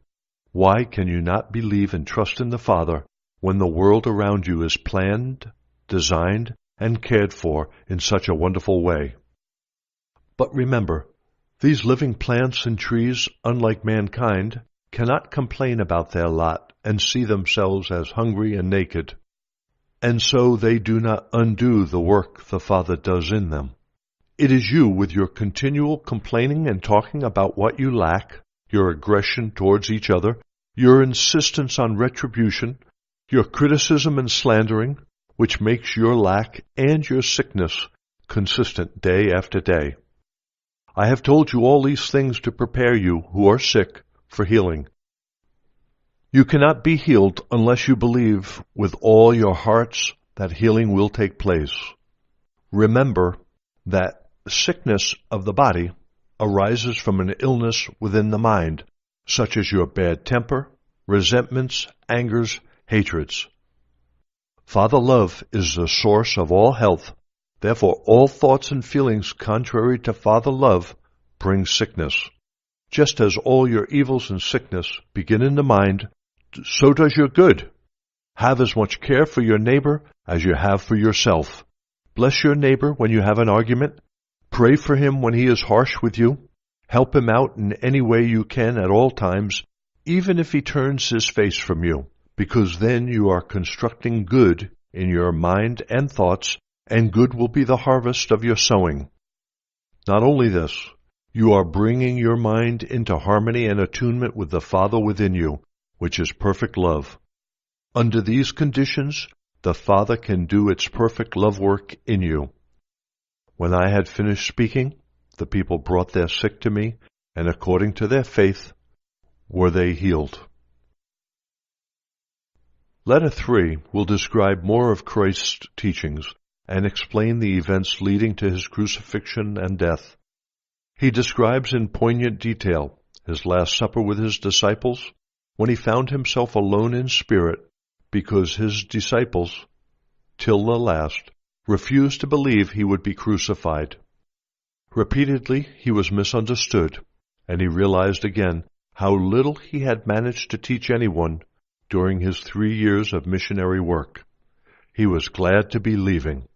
Why can you not believe and trust in the Father when the world around you is planned, designed, and cared for in such a wonderful way? But remember, these living plants and trees, unlike mankind, cannot complain about their lot and see themselves as hungry and naked. And so they do not undo the work the Father does in them. It is you, with your continual complaining and talking about what you lack, your aggression towards each other, your insistence on retribution, your criticism and slandering, which makes your lack and your sickness consistent day after day. I have told you all these things to prepare you who are sick for healing. You cannot be healed unless you believe with all your hearts that healing will take place. Remember that sickness of the body arises from an illness within the mind, such as your bad temper, resentments, angers, hatreds. Father love is the source of all health. Therefore, all thoughts and feelings contrary to Father love bring sickness. Just as all your evils and sickness begin in the mind, so does your good. Have as much care for your neighbor as you have for yourself. Bless your neighbor when you have an argument. Pray for him when he is harsh with you. Help him out in any way you can at all times, even if he turns his face from you, because then you are constructing good in your mind and thoughts, and good will be the harvest of your sowing. Not only this, you are bringing your mind into harmony and attunement with the Father within you, which is perfect love. Under these conditions, the Father can do its perfect love work in you. When I had finished speaking, the people brought their sick to me, and according to their faith were they healed. Letter 3 will describe more of Christ's teachings and explain the events leading to his crucifixion and death. He describes in poignant detail his Last Supper with his disciples, when he found himself alone in spirit because his disciples, till the last, refused to believe he would be crucified. Repeatedly he was misunderstood, and he realized again how little he had managed to teach anyone during his 3 years of missionary work. He was glad to be leaving.